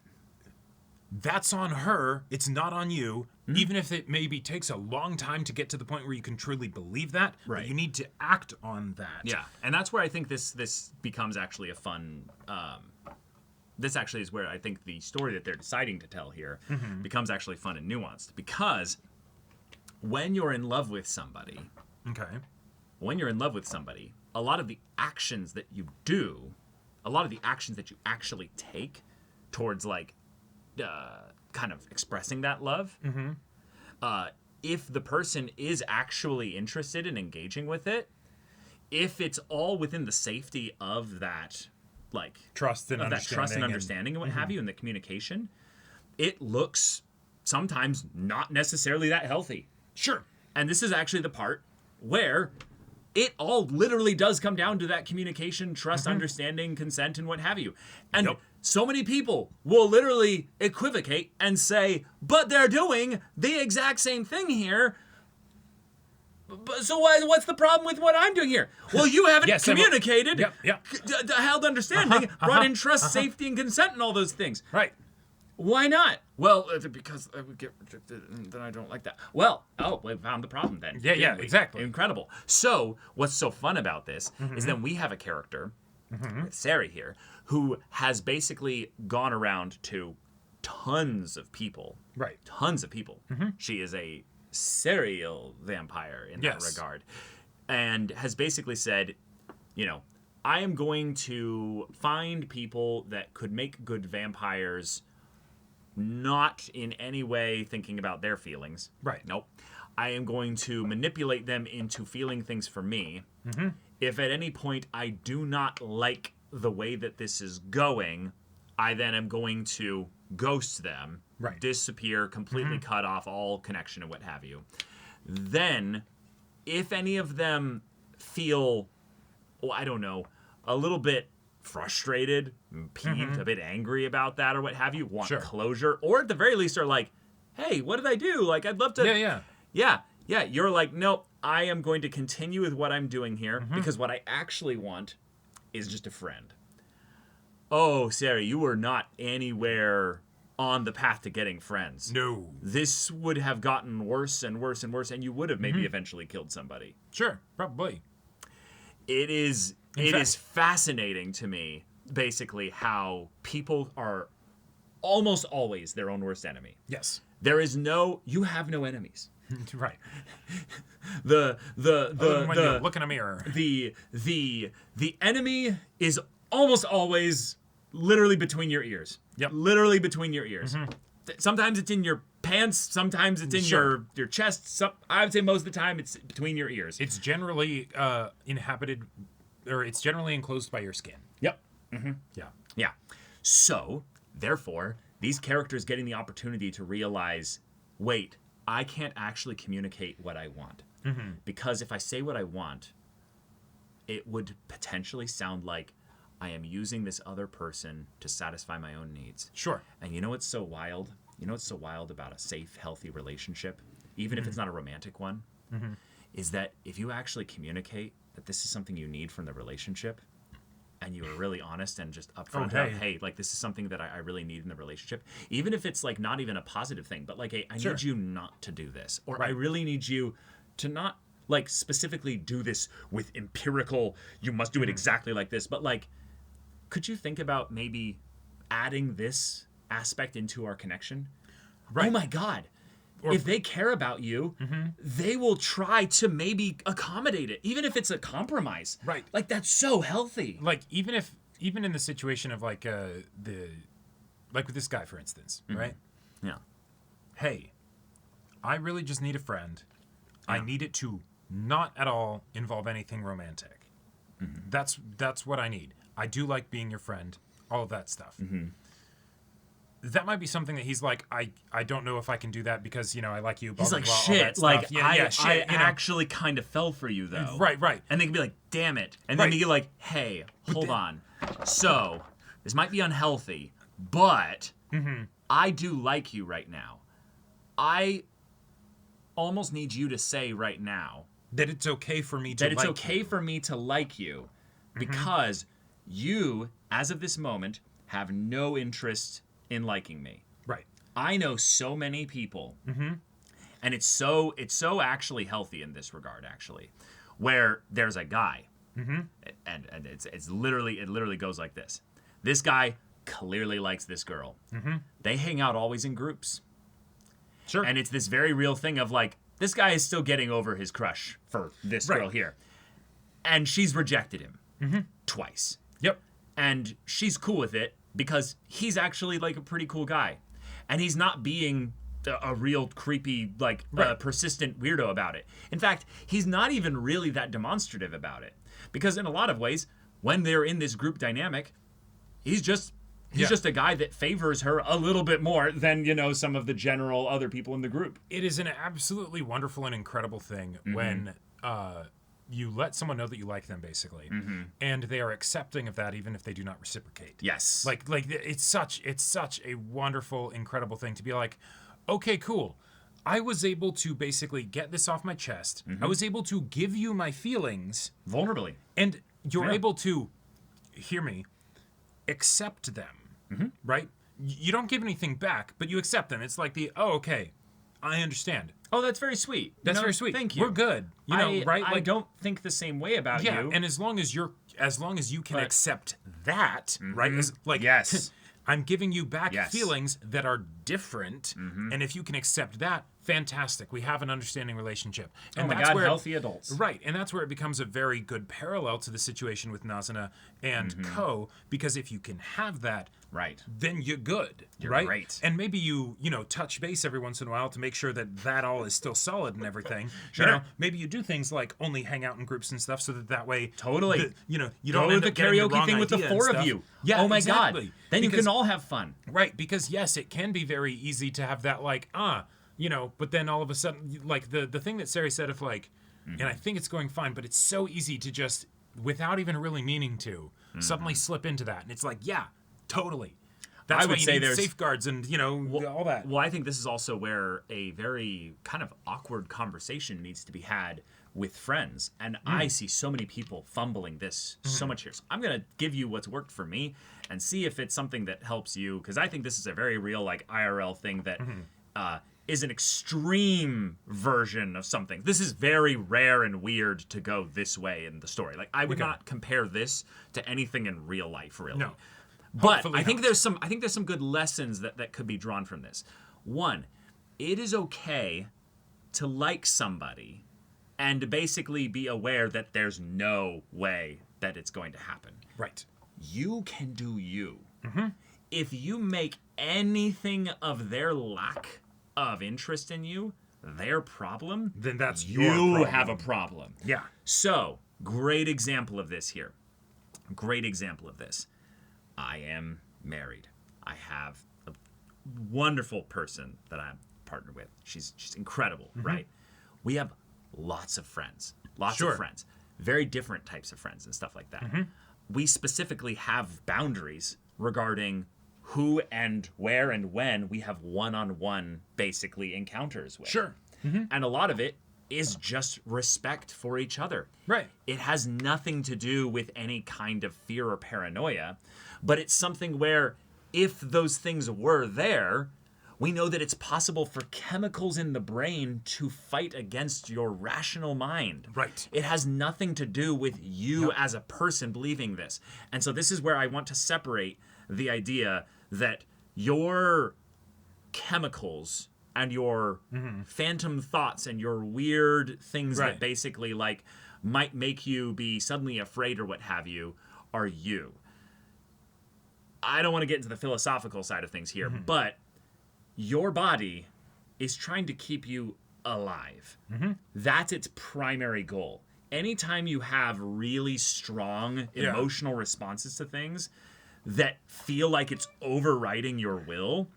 Speaker 2: That's on her. It's not on you. Even if it maybe takes a long time to get to the point where you can truly believe that, but you need to act on that.
Speaker 1: Yeah, and that's where I think this becomes actually a fun. This actually is where I think the story that they're deciding to tell here becomes actually fun and nuanced. Because when you're in love with somebody, a lot of the actions that you do, a lot of the actions that you actually take towards, like, kind of expressing that love, if the person is actually interested in engaging with it, if it's all within the safety of that, like,
Speaker 2: trust and
Speaker 1: understanding and what have you, and the communication, it looks sometimes not necessarily that healthy.
Speaker 2: Sure.
Speaker 1: And this is actually the part where it all literally does come down to that communication, trust, understanding, consent, and what have you. And so many people will literally equivocate and say, but they're doing the exact same thing here. So what's the problem with what I'm doing here? Well, you haven't communicated, held understanding, brought in trust, safety, and consent, and all those things.
Speaker 2: Right.
Speaker 1: Why not? Well, because I would get rejected, and then I don't like that. Well, we found the problem then.
Speaker 2: Yeah, exactly.
Speaker 1: Incredible. So, what's so fun about this is then we have a character, with Sari here, who has basically gone around to tons of people.
Speaker 2: Right.
Speaker 1: Tons of people. She is a serial vampire in that regard. And has basically said, I am going to find people that could make good vampires, not in any way thinking about their feelings.
Speaker 2: Right.
Speaker 1: Nope. I am going to manipulate them into feeling things for me. If at any point I do not like the way that this is going, I then am going to ghost them, disappear, completely cut off all connection and what have you. Then, if any of them feel, a little bit frustrated, peeved, a bit angry about that or what have you, want closure, or at the very least are like, hey, what did I do? Like, I'd love to... Yeah, you're like, nope, I am going to continue with what I'm doing here because what I actually want is just a friend. Oh, Sari, you were not anywhere on the path to getting friends.
Speaker 2: No.
Speaker 1: This would have gotten worse and worse and worse, and you would have maybe eventually killed somebody.
Speaker 2: Sure, probably.
Speaker 1: It is fascinating to me, basically, how people are almost always their own worst enemy.
Speaker 2: Yes.
Speaker 1: You have no enemies.
Speaker 2: Right.
Speaker 1: When
Speaker 2: you look in a mirror.
Speaker 1: The enemy is almost always literally between your ears.
Speaker 2: Yep.
Speaker 1: Literally between your ears. Sometimes it's in your pants. Sometimes it's in your chest. I would say most of the time it's between your ears.
Speaker 2: It's generally inhabited, or it's generally enclosed by your skin.
Speaker 1: Yep.
Speaker 2: Yeah.
Speaker 1: Yeah. So, therefore, these characters getting the opportunity to realize, wait, I can't actually communicate what I want. Because if I say what I want, it would potentially sound like I am using this other person to satisfy my own needs.
Speaker 2: Sure.
Speaker 1: And you know what's so wild? You know what's so wild about a safe, healthy relationship, even if it's not a romantic one, is that if you actually communicate that this is something you need from the relationship, and you are really honest and just upfront about, hey, like this is something that I really need in the relationship, even if it's like not even a positive thing, but like, hey, I need you not to do this, or I really need you to not like specifically do this with empirical, you must do it exactly like this, but like, could you think about maybe adding this aspect into our connection? Right. Oh my God. If they care about you, they will try to maybe accommodate it, even if it's a compromise.
Speaker 2: Right.
Speaker 1: Like, that's so healthy.
Speaker 2: Like, even in the situation of like like with this guy, for instance, right?
Speaker 1: Yeah.
Speaker 2: Hey, I really just need a friend. I need it to not at all involve anything romantic. That's what I need. I do like being your friend, all of that stuff. That might be something that he's like, I don't know if I can do that because, I like you, blah,
Speaker 1: He's
Speaker 2: blah,
Speaker 1: like,
Speaker 2: blah, all
Speaker 1: shit,
Speaker 2: that
Speaker 1: like,
Speaker 2: stuff.
Speaker 1: I actually kind of fell for you, though.
Speaker 2: Right.
Speaker 1: And they can be like, damn it. And then you get like, hey, hold on. So, this might be unhealthy, but I do like you right now. I almost need you to say right now
Speaker 2: that it's okay for me to
Speaker 1: like you because you, as of this moment, have no interest in liking me.
Speaker 2: Right.
Speaker 1: I know so many people, and it's so actually healthy in this regard, actually, where there's a guy, and it literally goes like this. This guy clearly likes this girl. They hang out always in groups.
Speaker 2: Sure.
Speaker 1: And it's this very real thing of like, this guy is still getting over his crush for this girl here. And she's rejected him twice.
Speaker 2: Yep.
Speaker 1: And she's cool with it because he's actually like a pretty cool guy. And he's not being a real creepy, like persistent weirdo about it. In fact, he's not even really that demonstrative about it. Because in a lot of ways, when they're in this group dynamic, he's just a guy that favors her a little bit more than, some of the general other people in the group.
Speaker 2: It is an absolutely wonderful and incredible thing when you let someone know that you like them, basically, and they are accepting of that, even if they do not reciprocate.
Speaker 1: Yes.
Speaker 2: Like it's such a wonderful, incredible thing to be like, okay, cool. I was able to basically get this off my chest. I was able to give you my feelings
Speaker 1: vulnerably,
Speaker 2: and you're able to hear me, accept them. Right? You don't give anything back, but you accept them. It's like okay, I understand.
Speaker 1: Oh, that's very sweet.
Speaker 2: That's very sweet.
Speaker 1: Thank you.
Speaker 2: We're good. Right?
Speaker 1: Like, I don't think the same way about you.
Speaker 2: Yeah, and as long as you can accept that, right?
Speaker 1: Yes.
Speaker 2: I'm giving you back feelings that are different, and if you can accept that, fantastic. We have an understanding relationship. And
Speaker 1: that's where healthy adults.
Speaker 2: Right, and that's where it becomes a very good parallel to the situation with Nazuna and Ko, because if you can have that, then you're good.
Speaker 1: You're
Speaker 2: right?
Speaker 1: Great.
Speaker 2: And maybe you touch base every once in a while to make sure that all is still solid and everything.
Speaker 1: Sure.
Speaker 2: Maybe you do things like only hang out in groups and stuff so that way
Speaker 1: totally.
Speaker 2: you don't
Speaker 1: go to the karaoke thing with the four of you.
Speaker 2: Yeah,
Speaker 1: oh my
Speaker 2: exactly.
Speaker 1: God. Then you can all have fun.
Speaker 2: Right, because yes, it can be very easy to have that but then all of a sudden, like the thing that Sari said of like, and I think it's going fine, but it's so easy to just, without even really meaning to, suddenly slip into that. And it's like, yeah, totally. That's why you need safeguards and, all that.
Speaker 1: Well, I think this is also where a very kind of awkward conversation needs to be had with friends. And I see so many people fumbling this so much here. So I'm going to give you what's worked for me and see if it's something that helps you. Because I think this is a very real, like, IRL thing that is an extreme version of something. This is very rare and weird to go this way in the story. Like, I would not compare this to anything in real life, really.
Speaker 2: No.
Speaker 1: But I think there's some good lessons that could be drawn from this. One, it is okay to like somebody and to basically be aware that there's no way that it's going to happen.
Speaker 2: Right.
Speaker 1: You can do you. If you make anything of their lack of interest in you their problem,
Speaker 2: Then that's
Speaker 1: you
Speaker 2: your problem.
Speaker 1: have a problem.
Speaker 2: Yeah.
Speaker 1: So, great example of this here. Great example of this. I am married. I have a wonderful person that I'm partnered with. She's incredible, right? We have lots of friends. Lots
Speaker 2: Sure.
Speaker 1: of friends. Very different types of friends and stuff like that. We specifically have boundaries regarding who and where and when we have one-on-one basically encounters with.
Speaker 2: Sure.
Speaker 1: And a lot of it is just respect for each other.
Speaker 2: Right.
Speaker 1: It has nothing to do with any kind of fear or paranoia, but it's something where if those things were there, we know that it's possible for chemicals in the brain to fight against your rational mind.
Speaker 2: Right.
Speaker 1: It has nothing to do with you as a person believing this. And so this is where I want to separate the idea that your chemicals and your phantom thoughts and your weird things
Speaker 2: Right.
Speaker 1: that basically like might make you be suddenly afraid or what have you are you. I don't want to get into the philosophical side of things here, but your body is trying to keep you alive. That's its primary goal. Anytime you have really strong emotional responses to things that feel like it's overriding your will,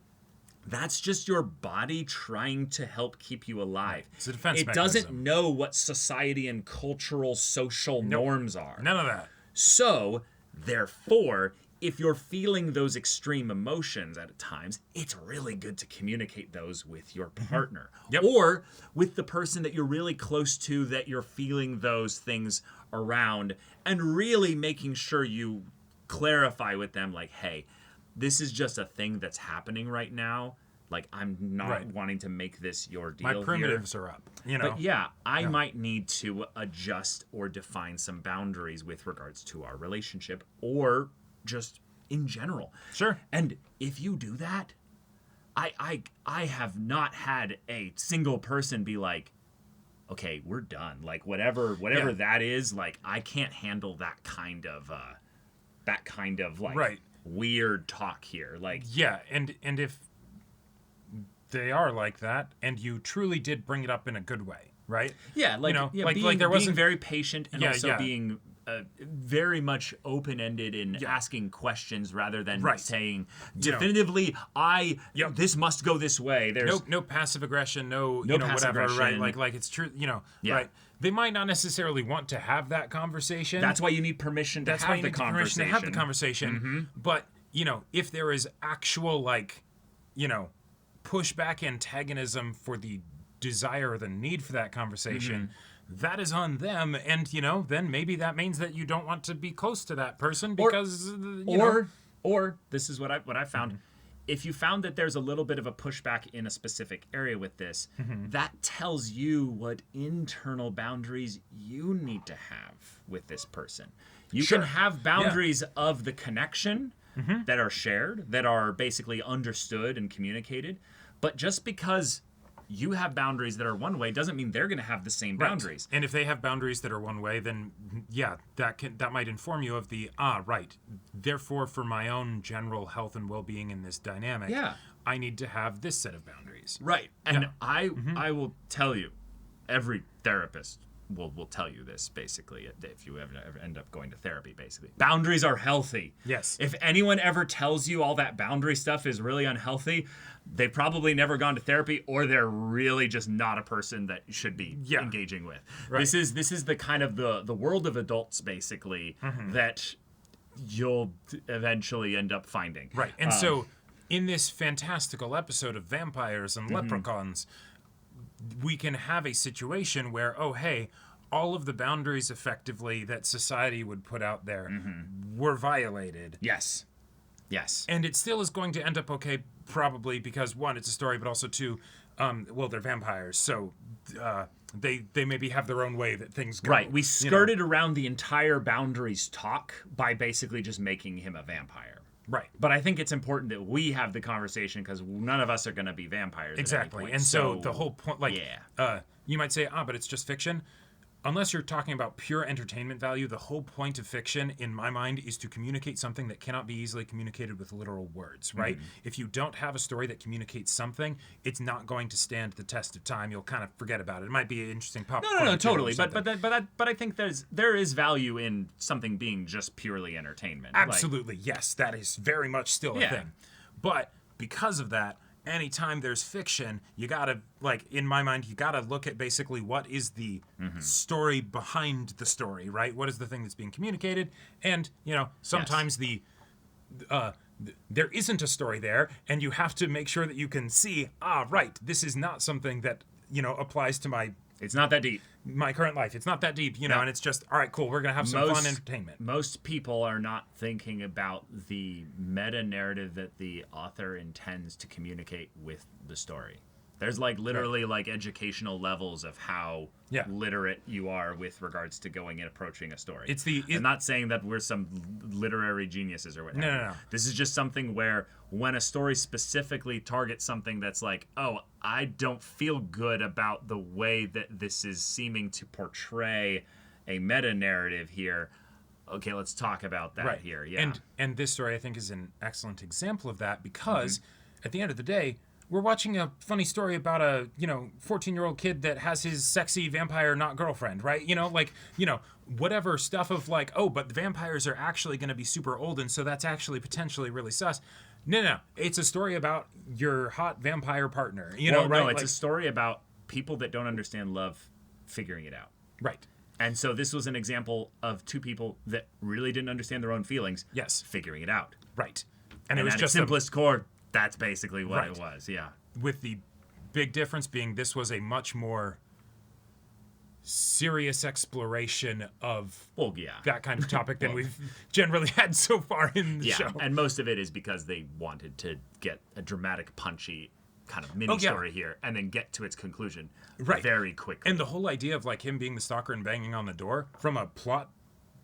Speaker 1: that's just your body trying to help keep you alive.
Speaker 2: It's a defense
Speaker 1: It
Speaker 2: mechanism.
Speaker 1: doesn't know what society and cultural social norms are.
Speaker 2: None of that.
Speaker 1: So, therefore, if you're feeling those extreme emotions at times, it's really good to communicate those with your partner.
Speaker 2: Yep.
Speaker 1: Or with the person that you're really close to that you're feeling those things around, and really making sure you clarify with them like, hey, this is just a thing that's happening right now. Like, I'm not
Speaker 2: Right.
Speaker 1: wanting to make this your deal
Speaker 2: My
Speaker 1: here.
Speaker 2: primitives are up. You know.
Speaker 1: But yeah, I might need to adjust or define some boundaries with regards to our relationship or just in general.
Speaker 2: Sure.
Speaker 1: And if you do that, I have not had a single person be like, okay, we're done. Like whatever
Speaker 2: Yeah.
Speaker 1: that is, like I can't handle that kind of like
Speaker 2: Right.
Speaker 1: weird talk here. Like
Speaker 2: Yeah, and if they are like that, and you truly did bring it up in a good way, right?
Speaker 1: yeah, like
Speaker 2: You know,
Speaker 1: yeah,
Speaker 2: like
Speaker 1: being,
Speaker 2: there wasn't
Speaker 1: being very patient and
Speaker 2: Yeah,
Speaker 1: also
Speaker 2: yeah.
Speaker 1: being very much open-ended in asking questions rather than
Speaker 2: Right.
Speaker 1: saying
Speaker 2: You know.
Speaker 1: definitively
Speaker 2: Yep.
Speaker 1: this must go this way. There's
Speaker 2: no passive aggression, no
Speaker 1: passive
Speaker 2: whatever, right?
Speaker 1: aggression.
Speaker 2: Like it's true,
Speaker 1: Yeah.
Speaker 2: right? They might not necessarily want to have that conversation.
Speaker 1: that's why you need permission to
Speaker 2: That's
Speaker 1: have
Speaker 2: why you
Speaker 1: the
Speaker 2: need permission
Speaker 1: conversation.
Speaker 2: to have the conversation. But if there is actual pushback antagonism for the desire or the need for that conversation, that is on them. And then maybe that means that you don't want to be close to that person because
Speaker 1: or this is what I found. If you found that there's a little bit of a pushback in a specific area with this, that tells you what internal boundaries you need to have with this person. You
Speaker 2: Sure.
Speaker 1: can have boundaries of the connection that are shared, that are basically understood and communicated, but just because you have boundaries that are one way doesn't mean they're going to have the same boundaries.
Speaker 2: And if they have boundaries that are one way, then that might inform you of the right. Therefore, for my own general health and well-being in this dynamic, I need to have this set of boundaries.
Speaker 1: Right. And I will tell you, every therapist will tell you this basically if you ever end up going to therapy basically. Boundaries are healthy.
Speaker 2: Yes.
Speaker 1: If anyone ever tells you all that boundary stuff is really unhealthy, they've probably never gone to therapy or they're really just not a person that you should be engaging with.
Speaker 2: Right.
Speaker 1: This is the kind of the world of adults basically that you'll eventually end up finding.
Speaker 2: Right. And so in this fantastical episode of vampires and leprechauns, we can have a situation where, oh, hey, all of the boundaries effectively that society would put out there were violated.
Speaker 1: Yes.
Speaker 2: And it still is going to end up okay, probably because, one, it's a story, but also, two, they're vampires, so they maybe have their own way that things go.
Speaker 1: Right. We skirted around the entire boundaries talk by basically just making him a vampire.
Speaker 2: Right.
Speaker 1: But I think it's important that we have the conversation because none of us are going to be vampires.
Speaker 2: Exactly.
Speaker 1: At any point.
Speaker 2: And so the whole point,
Speaker 1: yeah.
Speaker 2: you might say, but it's just fiction. unless you're talking about pure entertainment value, the whole point of fiction, in my mind, is to communicate something that cannot be easily communicated with literal words, right? If you don't have a story that communicates something, it's not going to stand the test of time. You'll kind of forget about it. It might be an interesting pop.
Speaker 1: No, totally. But I think there is value in something being just purely entertainment.
Speaker 2: Absolutely, yes, that is very much still a
Speaker 1: Yeah.
Speaker 2: thing. But because of that, anytime there's fiction, you gotta, like, in my mind, you gotta look at basically what is the story behind the story, right? What is the thing that's being communicated? And, you know, sometimes there isn't a story there, and you have to make sure that you can see, right, this is not something that, you know, applies to
Speaker 1: It's not that deep.
Speaker 2: my current life. It's not that deep, you know, and it's just, all right, cool, we're gonna have some fun entertainment.
Speaker 1: Most people are not thinking about the meta narrative that the author intends to communicate with the story. There's like literally like educational levels of how literate you are with regards to going and approaching a story. I'm not saying that we're some literary geniuses or whatever.
Speaker 2: No.
Speaker 1: This is just something where when a story specifically targets something that's like, oh, I don't feel good about the way that this is seeming to portray a meta narrative here. Okay, let's talk about that here. Yeah.
Speaker 2: And this story, I think, is an excellent example of that because at the end of the day, we're watching a funny story about a, 14-year-old kid that has his sexy vampire not girlfriend, right? Whatever stuff of like, oh, but the vampires are actually going to be super old, and so that's actually potentially really sus. No. It's a story about your hot vampire partner, right?
Speaker 1: No, it's a story about people that don't understand love figuring it out.
Speaker 2: Right.
Speaker 1: And so this was an example of two people that really didn't understand their own feelings.
Speaker 2: Yes.
Speaker 1: Figuring it out.
Speaker 2: Right. And it was
Speaker 1: at
Speaker 2: just
Speaker 1: its simplest core, that's basically what
Speaker 2: Right.
Speaker 1: it was, yeah.
Speaker 2: With the big difference being this was a much more serious exploration of that kind of topic than we've generally had so far in the show.
Speaker 1: And most of it is because they wanted to get a dramatic, punchy kind of mini story here and then get to its conclusion very quickly.
Speaker 2: And the whole idea of like him being the stalker and banging on the door from a plot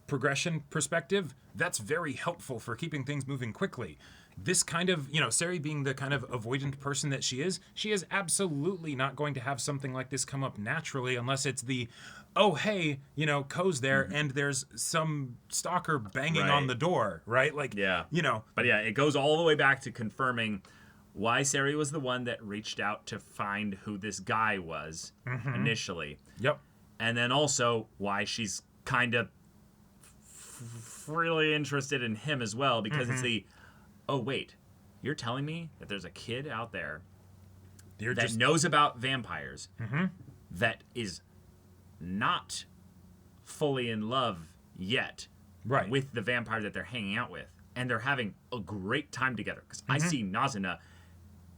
Speaker 2: progression perspective, that's very helpful for keeping things moving quickly. This kind of, Sari being the kind of avoidant person that she is absolutely not going to have something like this come up naturally unless it's the, oh, hey, Ko's there and there's some stalker banging on the door, right? Like,
Speaker 1: But yeah, it goes all the way back to confirming why Sari was the one that reached out to find who this guy was initially.
Speaker 2: Yep.
Speaker 1: And then also why she's kind of really interested in him as well because it's the, oh, wait, you're telling me that there's a kid out there that knows about vampires that is not fully in love yet with the vampire that they're hanging out with. And they're having a great time together. Because I see Nazuna,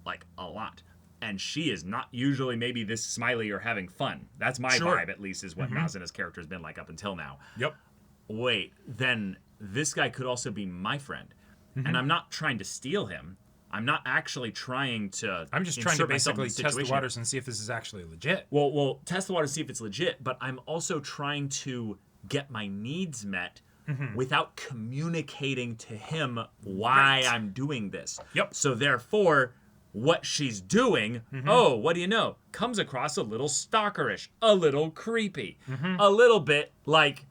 Speaker 1: like, a lot. And she is not usually maybe this smiley or having fun. That's my vibe, at least, is what Nazuna's character has been like up until now.
Speaker 2: Yep.
Speaker 1: Wait, then this guy could also be my friend. And I'm not trying to steal him. I'm not actually trying to.
Speaker 2: I'm just trying to basically test the waters and see if this is actually legit.
Speaker 1: Well, test the waters, see if it's legit. But I'm also trying to get my needs met without communicating to him why I'm doing this.
Speaker 2: Yep.
Speaker 1: So therefore, what she's doing, oh, what do you know? Comes across a little stalkerish, a little creepy, a little bit like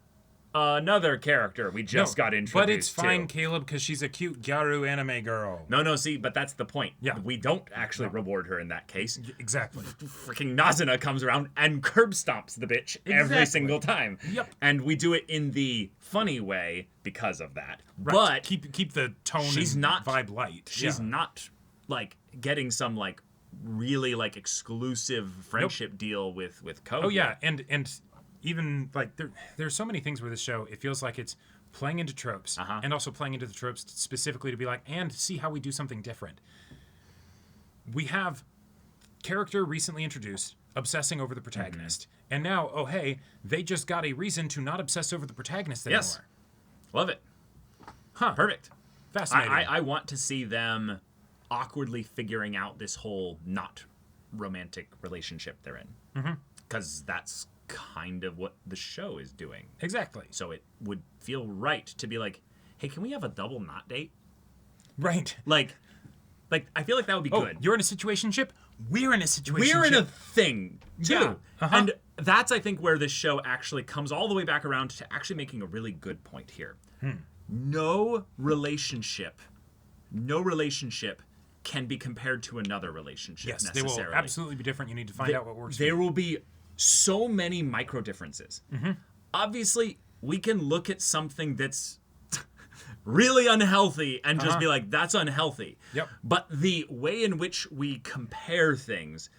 Speaker 1: another character we just got introduced to.
Speaker 2: But it's fine, Caleb, because she's a cute gyaru anime girl.
Speaker 1: No, see, but that's the point.
Speaker 2: Yeah.
Speaker 1: We don't actually reward her in that case.
Speaker 2: Exactly.
Speaker 1: Freaking Nazuna comes around and curb stomps the bitch every single time.
Speaker 2: Yep.
Speaker 1: And we do it in the funny way because of that.
Speaker 2: Right.
Speaker 1: But
Speaker 2: keep the tone
Speaker 1: she's
Speaker 2: and
Speaker 1: not,
Speaker 2: vibe light.
Speaker 1: She's not, like, getting some, like, really, like, exclusive friendship deal with Ko.
Speaker 2: Oh, yeah, and even like there's so many things with this show, it feels like it's playing into tropes and also playing into the tropes specifically to be like, and see how we do something different. We have character recently introduced obsessing over the protagonist, and now, oh hey, they just got a reason to not obsess over the protagonist anymore.
Speaker 1: Yes. Love it. Perfect.
Speaker 2: Fascinating.
Speaker 1: I want to see them awkwardly figuring out this whole not romantic relationship they're in. Because that's kind of what the show is doing.
Speaker 2: Exactly.
Speaker 1: So it would feel right to be like, hey, can we have a double not date?
Speaker 2: Right.
Speaker 1: Like Like, I feel like that would be good.
Speaker 2: You're in a situationship. We're in a situationship.
Speaker 1: We're in a thing too.
Speaker 2: Yeah. Uh-huh.
Speaker 1: And that's, I think, where this show actually comes all the way back around to actually making a really good point here. No relationship can be compared to another relationship
Speaker 2: Yes,
Speaker 1: necessarily.
Speaker 2: they will absolutely be different. You need to find out what works for
Speaker 1: There
Speaker 2: you.
Speaker 1: will be so many micro differences. Obviously, we can look at something that's really unhealthy and just be like, that's unhealthy.
Speaker 2: Yep.
Speaker 1: But the way in which we compare things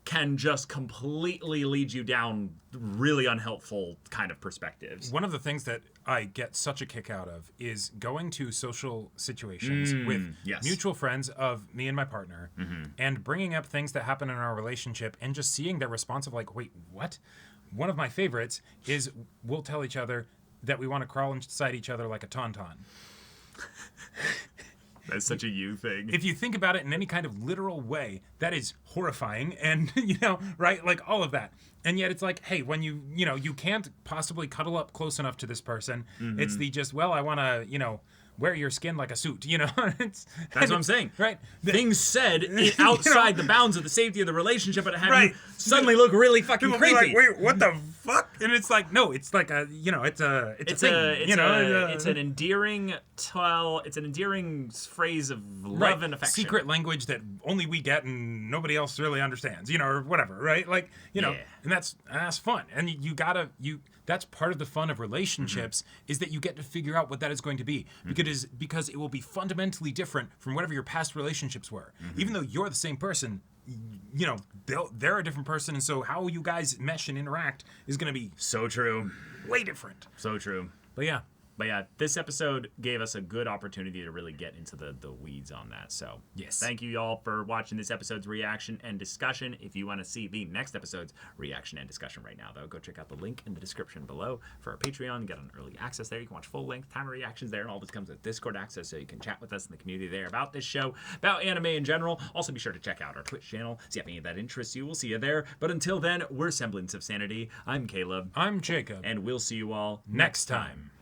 Speaker 1: can just completely lead you down really unhelpful kind of perspectives.
Speaker 2: One of the things that I get such a kick out of is going to social situations with mutual friends of me and my partner and bringing up things that happen in our relationship and just seeing their response of like, wait, what? One of my favorites is we'll tell each other that we want to crawl inside each other like a tauntaun.
Speaker 1: That's such a you thing.
Speaker 2: If you think about it in any kind of literal way, that is horrifying and, right? Like all of that. And yet it's like, hey, when you can't possibly cuddle up close enough to this person. It's the just, well, I want to, wear your skin like a suit, That's
Speaker 1: what I'm saying.
Speaker 2: Right.
Speaker 1: Things said outside the bounds of the safety of the relationship, but have you suddenly look really fucking
Speaker 2: People
Speaker 1: creepy.
Speaker 2: be like, wait, what the fuck? And it's like, no, it's like a, it's a thing.
Speaker 1: It's an endearing phrase of love and affection.
Speaker 2: Secret language that only we get and nobody else really understands, or whatever, right? Like, and that's fun. And that's part of the fun of relationships is that you get to figure out what that is going to be because it will be fundamentally different from whatever your past relationships were. Even though you're the same person, they're a different person, and so how you guys mesh and interact is going to be
Speaker 1: so true.
Speaker 2: Way different.
Speaker 1: So true.
Speaker 2: But yeah,
Speaker 1: this episode gave us a good opportunity to really get into the weeds on that. So,
Speaker 2: yes.
Speaker 1: Thank you all for watching this episode's reaction and discussion. If you want to see the next episode's reaction and discussion right now, though, go check out the link in the description below for our Patreon. Get on early access there. You can watch full-length timer reactions there, and all this comes with Discord access, so you can chat with us in the community there about this show, about anime in general. Also, be sure to check out our Twitch channel. See if any of that interests you. We'll see you there. But until then, we're Semblance of Sanity. I'm Caleb.
Speaker 2: I'm Jacob.
Speaker 1: And we'll see you all
Speaker 2: next time.